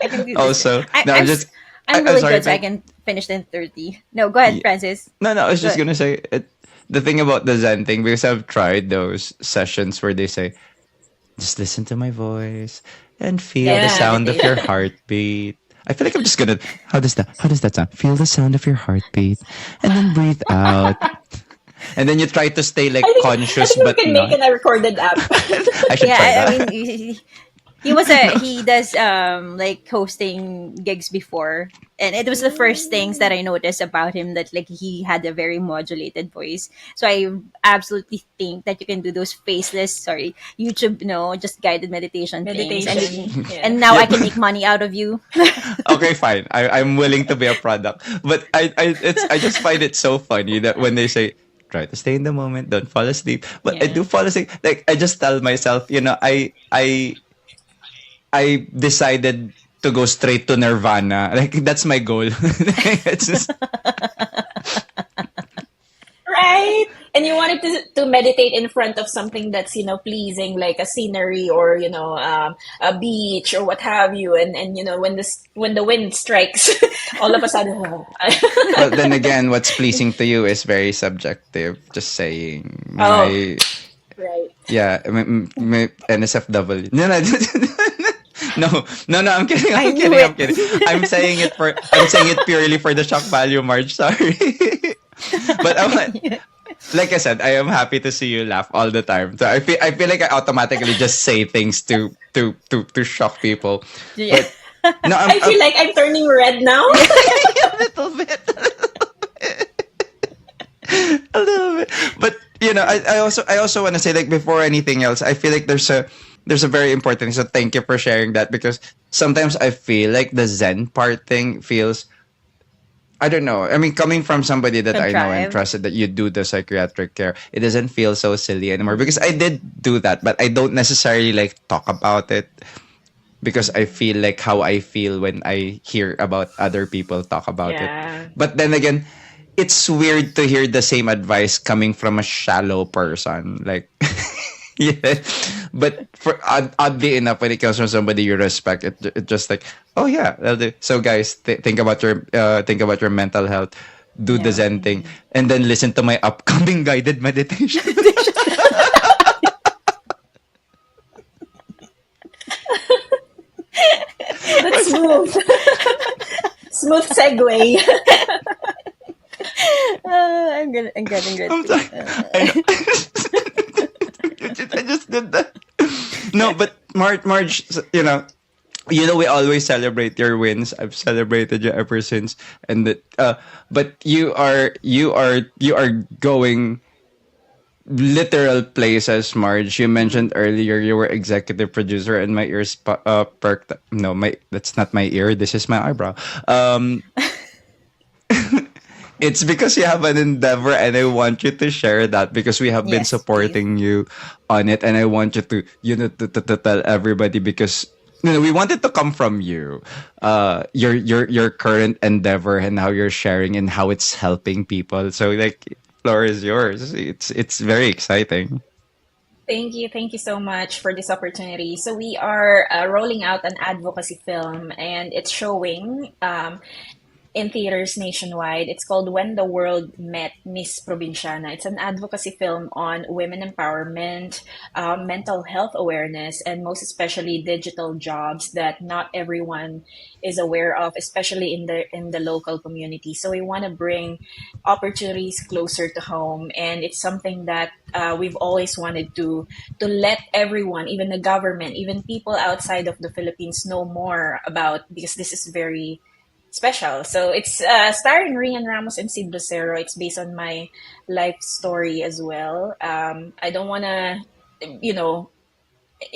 I can do this. Also, I, no, I'm I'm s- just, I'm I'm really sorry, good, so I man. can finish in 30. No, go ahead, Yeah. Francis. No, I was just Good. gonna say the thing about the Zen thing, because I've tried those sessions where they say, just listen to my voice and feel Yeah, the just Yeah. sound of your meditation. heartbeat. I feel like I'm just gonna. How does that sound? Feel the sound of your heartbeat, and then breathe out. And then you try to stay I like think I conscious, think we but can make not. it a recorded app. I should Yeah, try I that. mean, he does like hosting gigs before, and it was the first things that I noticed about him, that like he had a very modulated voice. So I absolutely think that you can do those faceless, sorry, YouTube, just guided meditation things, and you Meditation. can, Yeah. and now Yeah. I can make money out of you. Okay, fine. I'm willing to be a product, but I just find it so funny that when they say try to stay in the moment, don't fall asleep, but I do Yeah. fall asleep. Like I just tell myself, I decided to go straight to nirvana. Like that's my goal. It's just Right. And you wanted to meditate in front of something that's, pleasing, like a scenery or, a beach or what have you. And when the wind strikes, all of a sudden, well, then again, what's pleasing to you is very subjective. Just saying, oh, my right. yeah, my NSFW. No, no, no. I'm kidding. I I'm knew kidding. I'm it. kidding. I'm saying it purely for the shock value, Marge. Sorry, but like I said, I am happy to see you laugh all the time. So I feel like I automatically just say things to shock people. Yeah. But no, I feel like I'm turning red now. a little bit, a little bit. But I also want to say, like, before anything else, I feel like there's a very important thing. So thank you for sharing that, because sometimes I feel like the Zen part thing feels, I don't know. I mean, coming from somebody that I know and Contrived. trusted, that you do the psychiatric care, it doesn't feel so silly anymore, because I did do that, but I don't necessarily like talk about it, because I feel like how I feel when I hear about other people talk about it. Yeah. But then again, it's weird to hear the same advice coming from a shallow person. Like, yeah. But oddly enough, when it comes from somebody you respect, it just like, oh yeah, that'll do. So guys, think about your mental health. Do the Yeah. Zen thing, and then listen to my upcoming guided meditation. That's smooth. Smooth segue. I'm good. I'm getting good. I'm sorry. I know. I just did that. No, but Marge, we always celebrate your wins. I've celebrated you ever since, and that. But you are going literal places, Marge. You mentioned earlier you were executive producer, and my ears perked. No, my that's not my ear. This is my eyebrow. Um, it's because you have an endeavor, and I want you to share that because we have been Yes, please. supporting you on it, and I want you to to tell everybody because we want it to come from you, your current endeavor and how you're sharing and how it's helping people. So like, floor is yours. It's very exciting. Thank you so much for this opportunity. So we are rolling out an advocacy film, and it's showing in theaters nationwide. It's called When the World Met Miss Provinciana. It's an advocacy film on women empowerment, mental health awareness, and most especially digital jobs that not everyone is aware of, especially in the local community. So we want to bring opportunities closer to home, and it's something that we've always wanted to let everyone, even the government, even people outside of the Philippines, know more about because this is very special. So it's starring Rian Ramos and Sid Lucero. It's based on my life story as well. I don't want to, you know,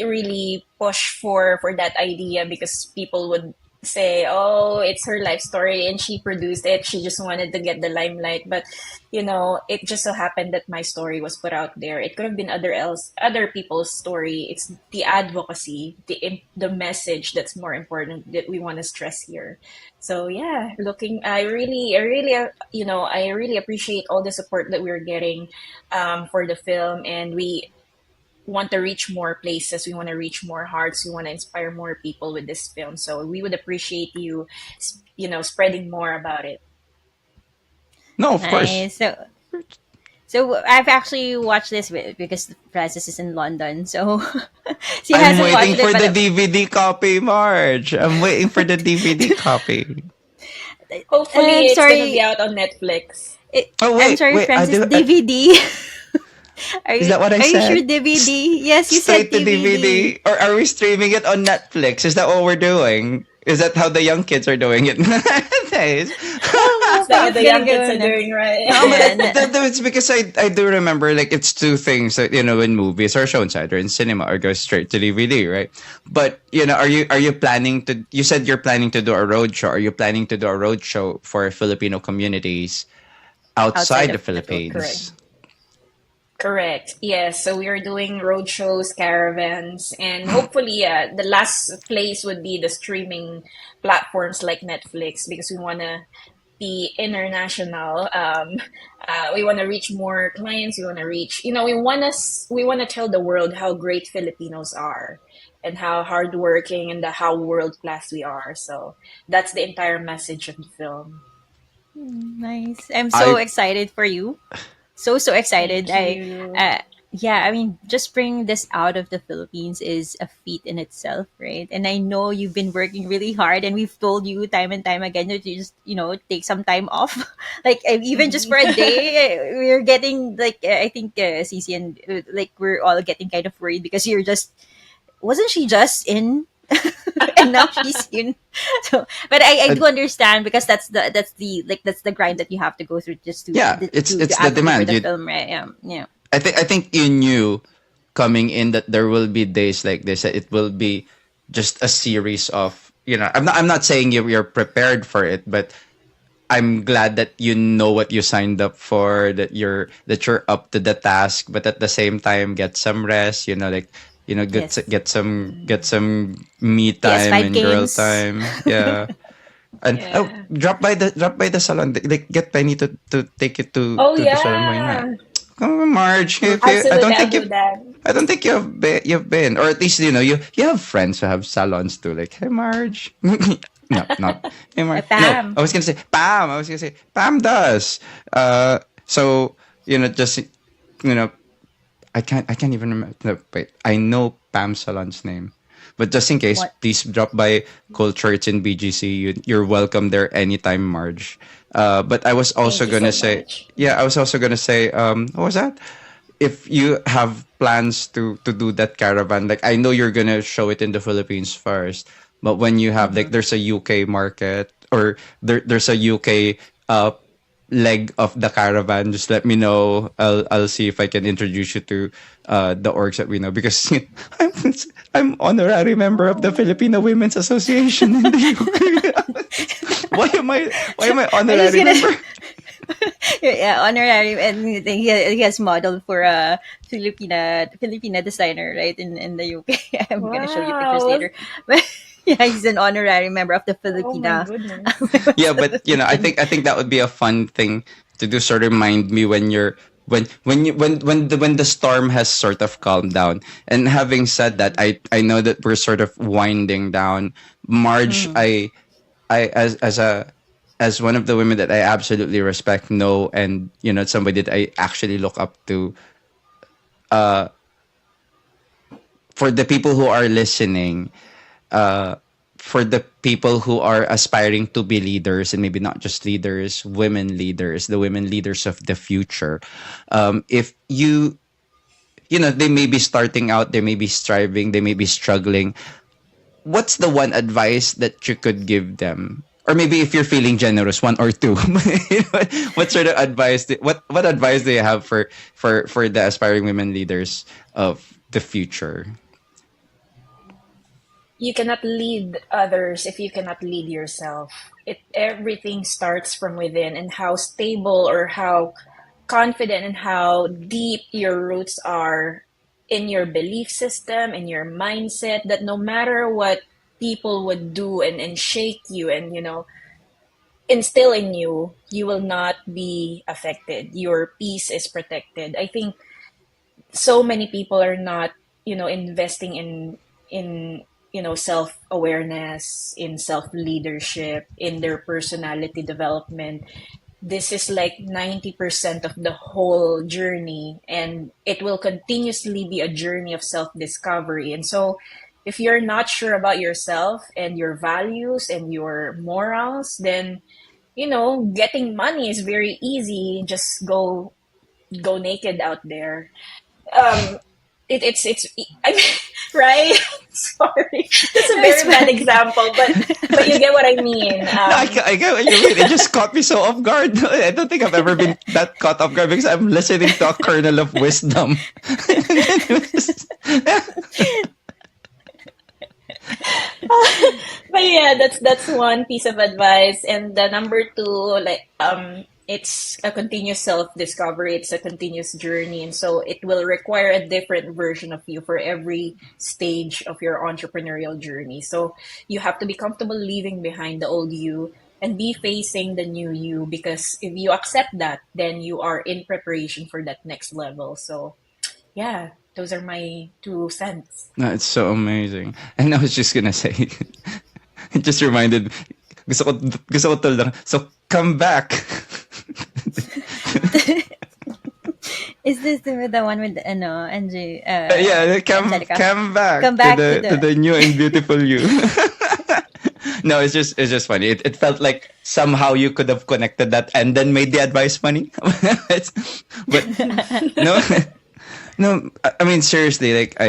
really push for that idea because people would say, "Oh, it's her life story and she produced it. She just wanted to get the limelight." But it just so happened that my story was put out there. It could have been other people's story. It's the advocacy, the message that's more important that we want to stress here. So yeah, I really appreciate all the support that we're getting for the film, and we want to reach more places. We want to reach more hearts. We want to inspire more people with this film. So we would appreciate you, spreading more about it. No, of course. Nice. So I've actually watched this because Francis is in London, so she I'm hasn't waiting watched it. for But the DVD copy, Marge. I'm waiting for the DVD copy. Hopefully, I'm it's gonna be sorry. out on Netflix. Oh I'm wait, sorry, wait. Francis. DVD. Are Is you that what I are you sure said? DVD? Yes, you said Straight to DVD. DVD, or are we streaming it on Netflix? Is that what we're doing? Is that how the young kids are doing it nowadays? Well, hopefully So it's the gonna young go kids on. are doing right. No, but Yeah, it's because I do remember like it's two things that when movies are shown either in cinema or go straight to DVD, right? But are you planning to? You said you're planning to do a road show. Are you planning to do a road show for Filipino communities outside outside the of the Philippines. Correct. Philippines? Correct. Yes. So we are doing road shows, caravans, and hopefully, the last place would be the streaming platforms like Netflix because we want to be international. We want to reach more clients. We want to reach, we want to tell the world how great Filipinos are and how hardworking and how world class we are. So that's the entire message of the film. Nice. I'm so I excited for you. So excited. Thank you. Yeah, I mean, just bringing this out of the Philippines is a feat in itself, right? And I know you've been working really hard, and we've told you time and time again that you just take some time off, like even just for a day. We're getting like I think Cici and like we're all getting kind of worried because you're just wasn't she just in and now she's in. So but I uh, do understand because that's the grind that you have to go through just to yeah, it's to the advocate for demand. the film, right? Yeah, yeah. I think you knew coming in that there will be days like this. That it will be just a series of I'm not saying you're prepared for it, but I'm glad that you know what you signed up for, that you're up to the task, but at the same time get some rest, like Yes. get some me time PS5 and girl games. time. Yeah. And Yeah. drop by the salon. Like get Penny to take you to Oh, to the salon mo na. yeah. Come on, Marge. I Absolutely. don't I'll think do you that. I don't think you've been, or at least you have friends who have salons too. Like, hey, Marge. No, not hey, Marge. No, Pam. I was gonna say Pam. I was gonna say Pam does. So just I can't even remember. No, wait, I know Pam Salon's name. But just in case, What? please drop by Culture. It's in BGC. You're welcome there anytime, Marge. But I was also Thank you gonna so say, much. yeah, I was also gonna say, what was that? If you have plans to do that caravan, like I know you're gonna show it in the Philippines first, but when you have like Mm-hmm. there's a UK market or there's a UK leg of the caravan, just let me know. I'll see if I can introduce you to the orgs that we know, because I'm I'm honorary member of the Filipino Women's Association in the UK. Why am I I was honorary gonna member? yeah, honorary, and he has modeled for a Filipina designer, right, in the UK. I'm gonna show you pictures Wow. later, but yeah, he's an honorary member of the Oh my Filipina goodness. Women's Yeah, but Association. I think that would be a fun thing to do. Sort of remind me when you're when the storm has sort of calmed down. And having said that, I know that we're sort of winding down. Marge, Mm. I as one of the women that I absolutely respect, know, and somebody that I actually look up to. Uh, for the people who are listening, uh, for the people who are aspiring to be leaders, and maybe not just leaders, women leaders, the women leaders of the future. If they may be starting out, they may be striving, they may be struggling. What's the one advice that you could give them? Or maybe if you're feeling generous, one or two. What sort of advice? What advice do you have for the aspiring women leaders of the future? You cannot lead others if you cannot lead yourself. Everything starts from within, and how stable or how confident and how deep your roots are in your belief system, in your mindset, that no matter what people would do and shake you and instill in you, you will not be affected. Your peace is protected. I think so many people are not investing in self awareness, in self leadership, in their personality development. This is like 90% of the whole journey, and it will continuously be a journey of self discovery. And so if you're not sure about yourself and your values and your morals, then getting money is very easy. Just go naked out there. um it's I mean, right. Sorry, that's a No, it's very bad fine. example, but you get what I mean. No, I get what you mean. It just caught me so off guard. I don't think I've ever been that caught off guard because I'm listening to a kernel of wisdom. And then it was- But yeah, that's one piece of advice. And the number two, like, it's a continuous self discovery. It's a continuous journey, and so it will require a different version of you for every stage of your entrepreneurial journey. So you have to be comfortable leaving behind the old you and be facing the new you, because if you accept that, then you are in preparation for that next level. So yeah, those are my 2 cents. no, it's so amazing. And I was just gonna say, it just reminded me. Gusto ko tuloy lang. So come back. Is this the one with Yeah, Angelica? come back Come back to to the. the new and beautiful you. No, it's just funny. It felt like somehow you could have connected that and then made the advice funny. But no, no. I mean, seriously, like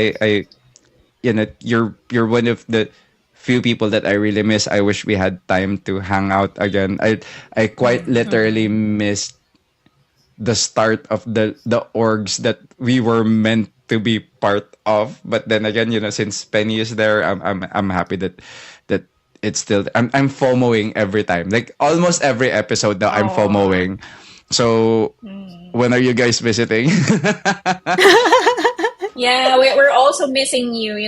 you're one of the few people that I really miss. I wish we had time to hang out again. I quite literally Mhm. missed the start of the orgs that we were meant to be part of. But then again, since Penny is there, I'm happy that it's still. I'm FOMOing every time. Like almost every episode now, I'm Oh. FOMOing. So when are you guys visiting? Yeah, we're also missing you.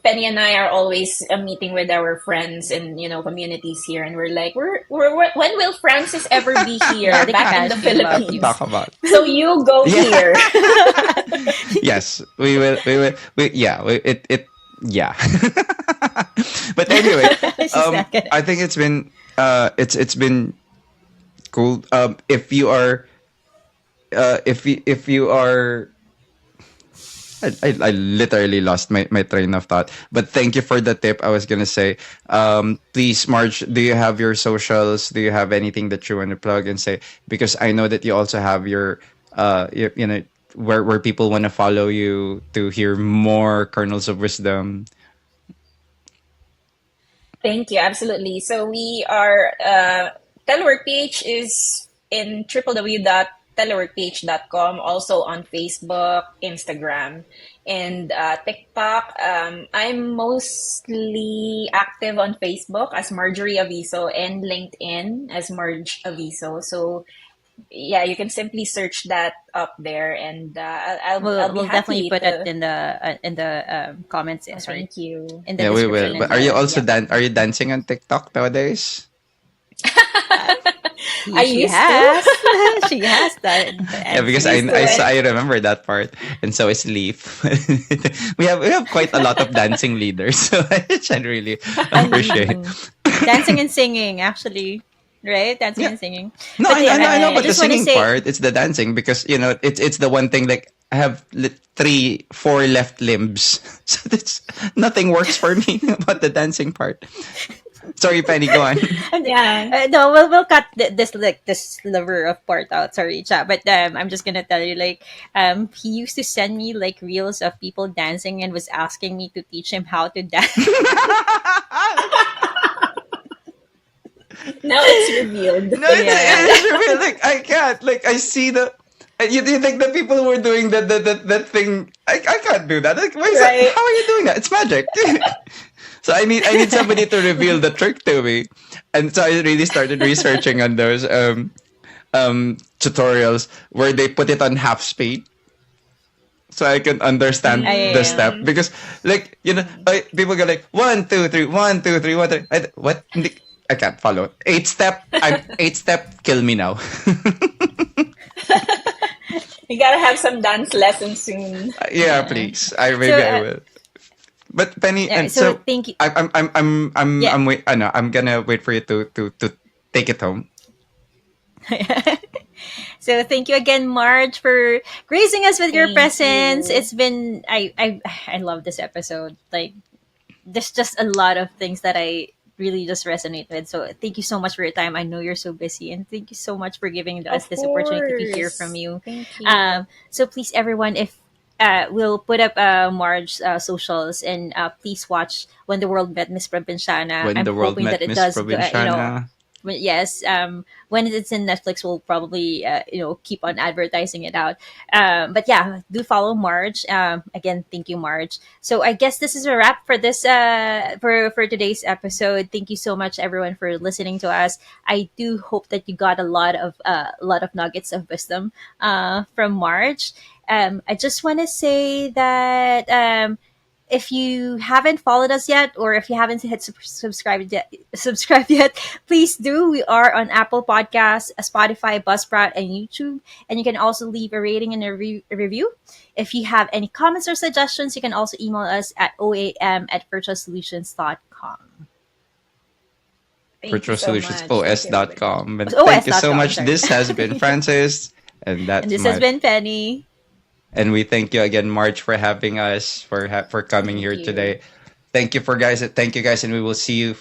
Penny and I are always meeting with our friends and communities here, and we're like, when will Francis ever be Yeah, here they keep back in the asking about you. Philippines? Talk about. So you go Yeah. here. Yes, we will. We will. Yeah. It. Yeah. But anyway, She's not gonna. I think it's been cool. If you are, if you are, I literally lost my train of thought. But thank you for the tip. I was gonna say, please, Marge, do you have your socials? Do you have anything that you want to plug and say? Because I know that you also have your, where people want to follow you to hear more kernels of wisdom. Thank you. Absolutely. So we are Telework PH is in www.teleworkph.com, also on Facebook, Instagram, and TikTok. I'm mostly active on Facebook as Marjorie Aviso and LinkedIn as Marge Aviso. So yeah, you can simply search that up there, and I'll be We'll definitely happy put it to. in the comments. Oh, Sorry, thank you. in the Yeah, we will. description But and are you the also yeah. are you dancing on TikTok nowadays? Uh, I she used to. has she has the Yeah, because dancing. Used to I it. remember that part, and so is Leaf. We have quite a lot of dancing leaders, so which I really appreciate. Leading, dancing and singing, actually, right? Dancing Yeah, and singing. no, But yeah, I know I about Right. the just want to singing say, part. It's the dancing because it's the one thing like I have three, four left limbs, so that's nothing works for me about the dancing part. Sorry, Penny, go on. Yeah. no, we'll cut this like this sliver of part out. Sorry, chat. But I'm just gonna tell you, like, he used to send me like reels of people dancing and was asking me to teach him how to dance. Now it's revealed. No, it Yeah. is really like I can't. Like I see the. You think the people who were doing that thing? I can't do that. Like, why is that? Right. How are you doing that? It's magic. So I need somebody to reveal the trick to me, and so I really started researching on those tutorials where they put it on half speed so I can understand the step Mm. because like people go like 1 2 3 1 2 3 1 2 what I can't follow 8 step. I'm 8 step. Kill me now. You gotta have some dance lessons soon. Yeah, Yeah. please. I So maybe I will. But Penny, yeah. and So so thank you. I'm Yeah. wait. I know I'm gonna wait for you to take it home. So thank you again, Marge, for gracing us with your Thank presence. you. It's been I love this episode. Like, there's just a lot of things that I really just resonate with. So thank you so much for your time. I know you're so busy, and thank you so much for giving us Of this opportunity to hear from course. you. Thank you. So please, everyone, if we'll put up Marge's socials, and please watch When the World Met Miss Provinciana. When I'm the world hoping that met it Miss does, Provinciana. yes, when it's in Netflix, we'll probably keep on advertising it out. But yeah, do follow Marge. Again, thank you, Marge. So I guess this is a wrap for this for today's episode. Thank you so much, everyone, for listening to us. I do hope that you got a lot of nuggets of wisdom from Marge. I just want to say that. If you haven't followed us yet, or if you haven't hit subscribe yet, please do. We are on Apple Podcasts, Spotify, Buzzsprout, and YouTube. And you can also leave a rating and a review. If you have any comments or suggestions, you can also email us at oam@virtualsolutions.com. Thank you so much. Thank you, everybody. virtualsolutionsos.com. And thank you so Os.com, much. sorry. This has been Francis, and And that's this has my. been Penny. And we thank you again, March, for having us for coming Thank here you. today. Thank you for guys. Thank you guys, and we will see you.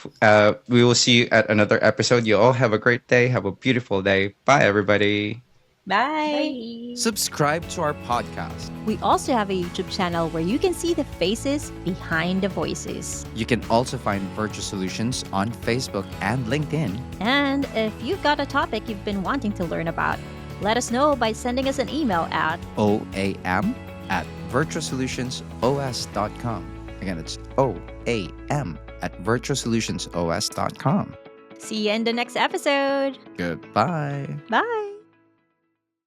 We will see you at another episode. You all have a great day. Have a beautiful day. Bye, everybody. Bye. Bye. Subscribe to our podcast. We also have a YouTube channel where you can see the faces behind the voices. You can also find Virtual Solutions on Facebook and LinkedIn. And if you've got a topic you've been wanting to learn about, let us know by sending us an email at oam@virtualsolutionsos.com. Again, it's oam@virtualsolutionsos.com. see you in the next episode. Goodbye. Bye.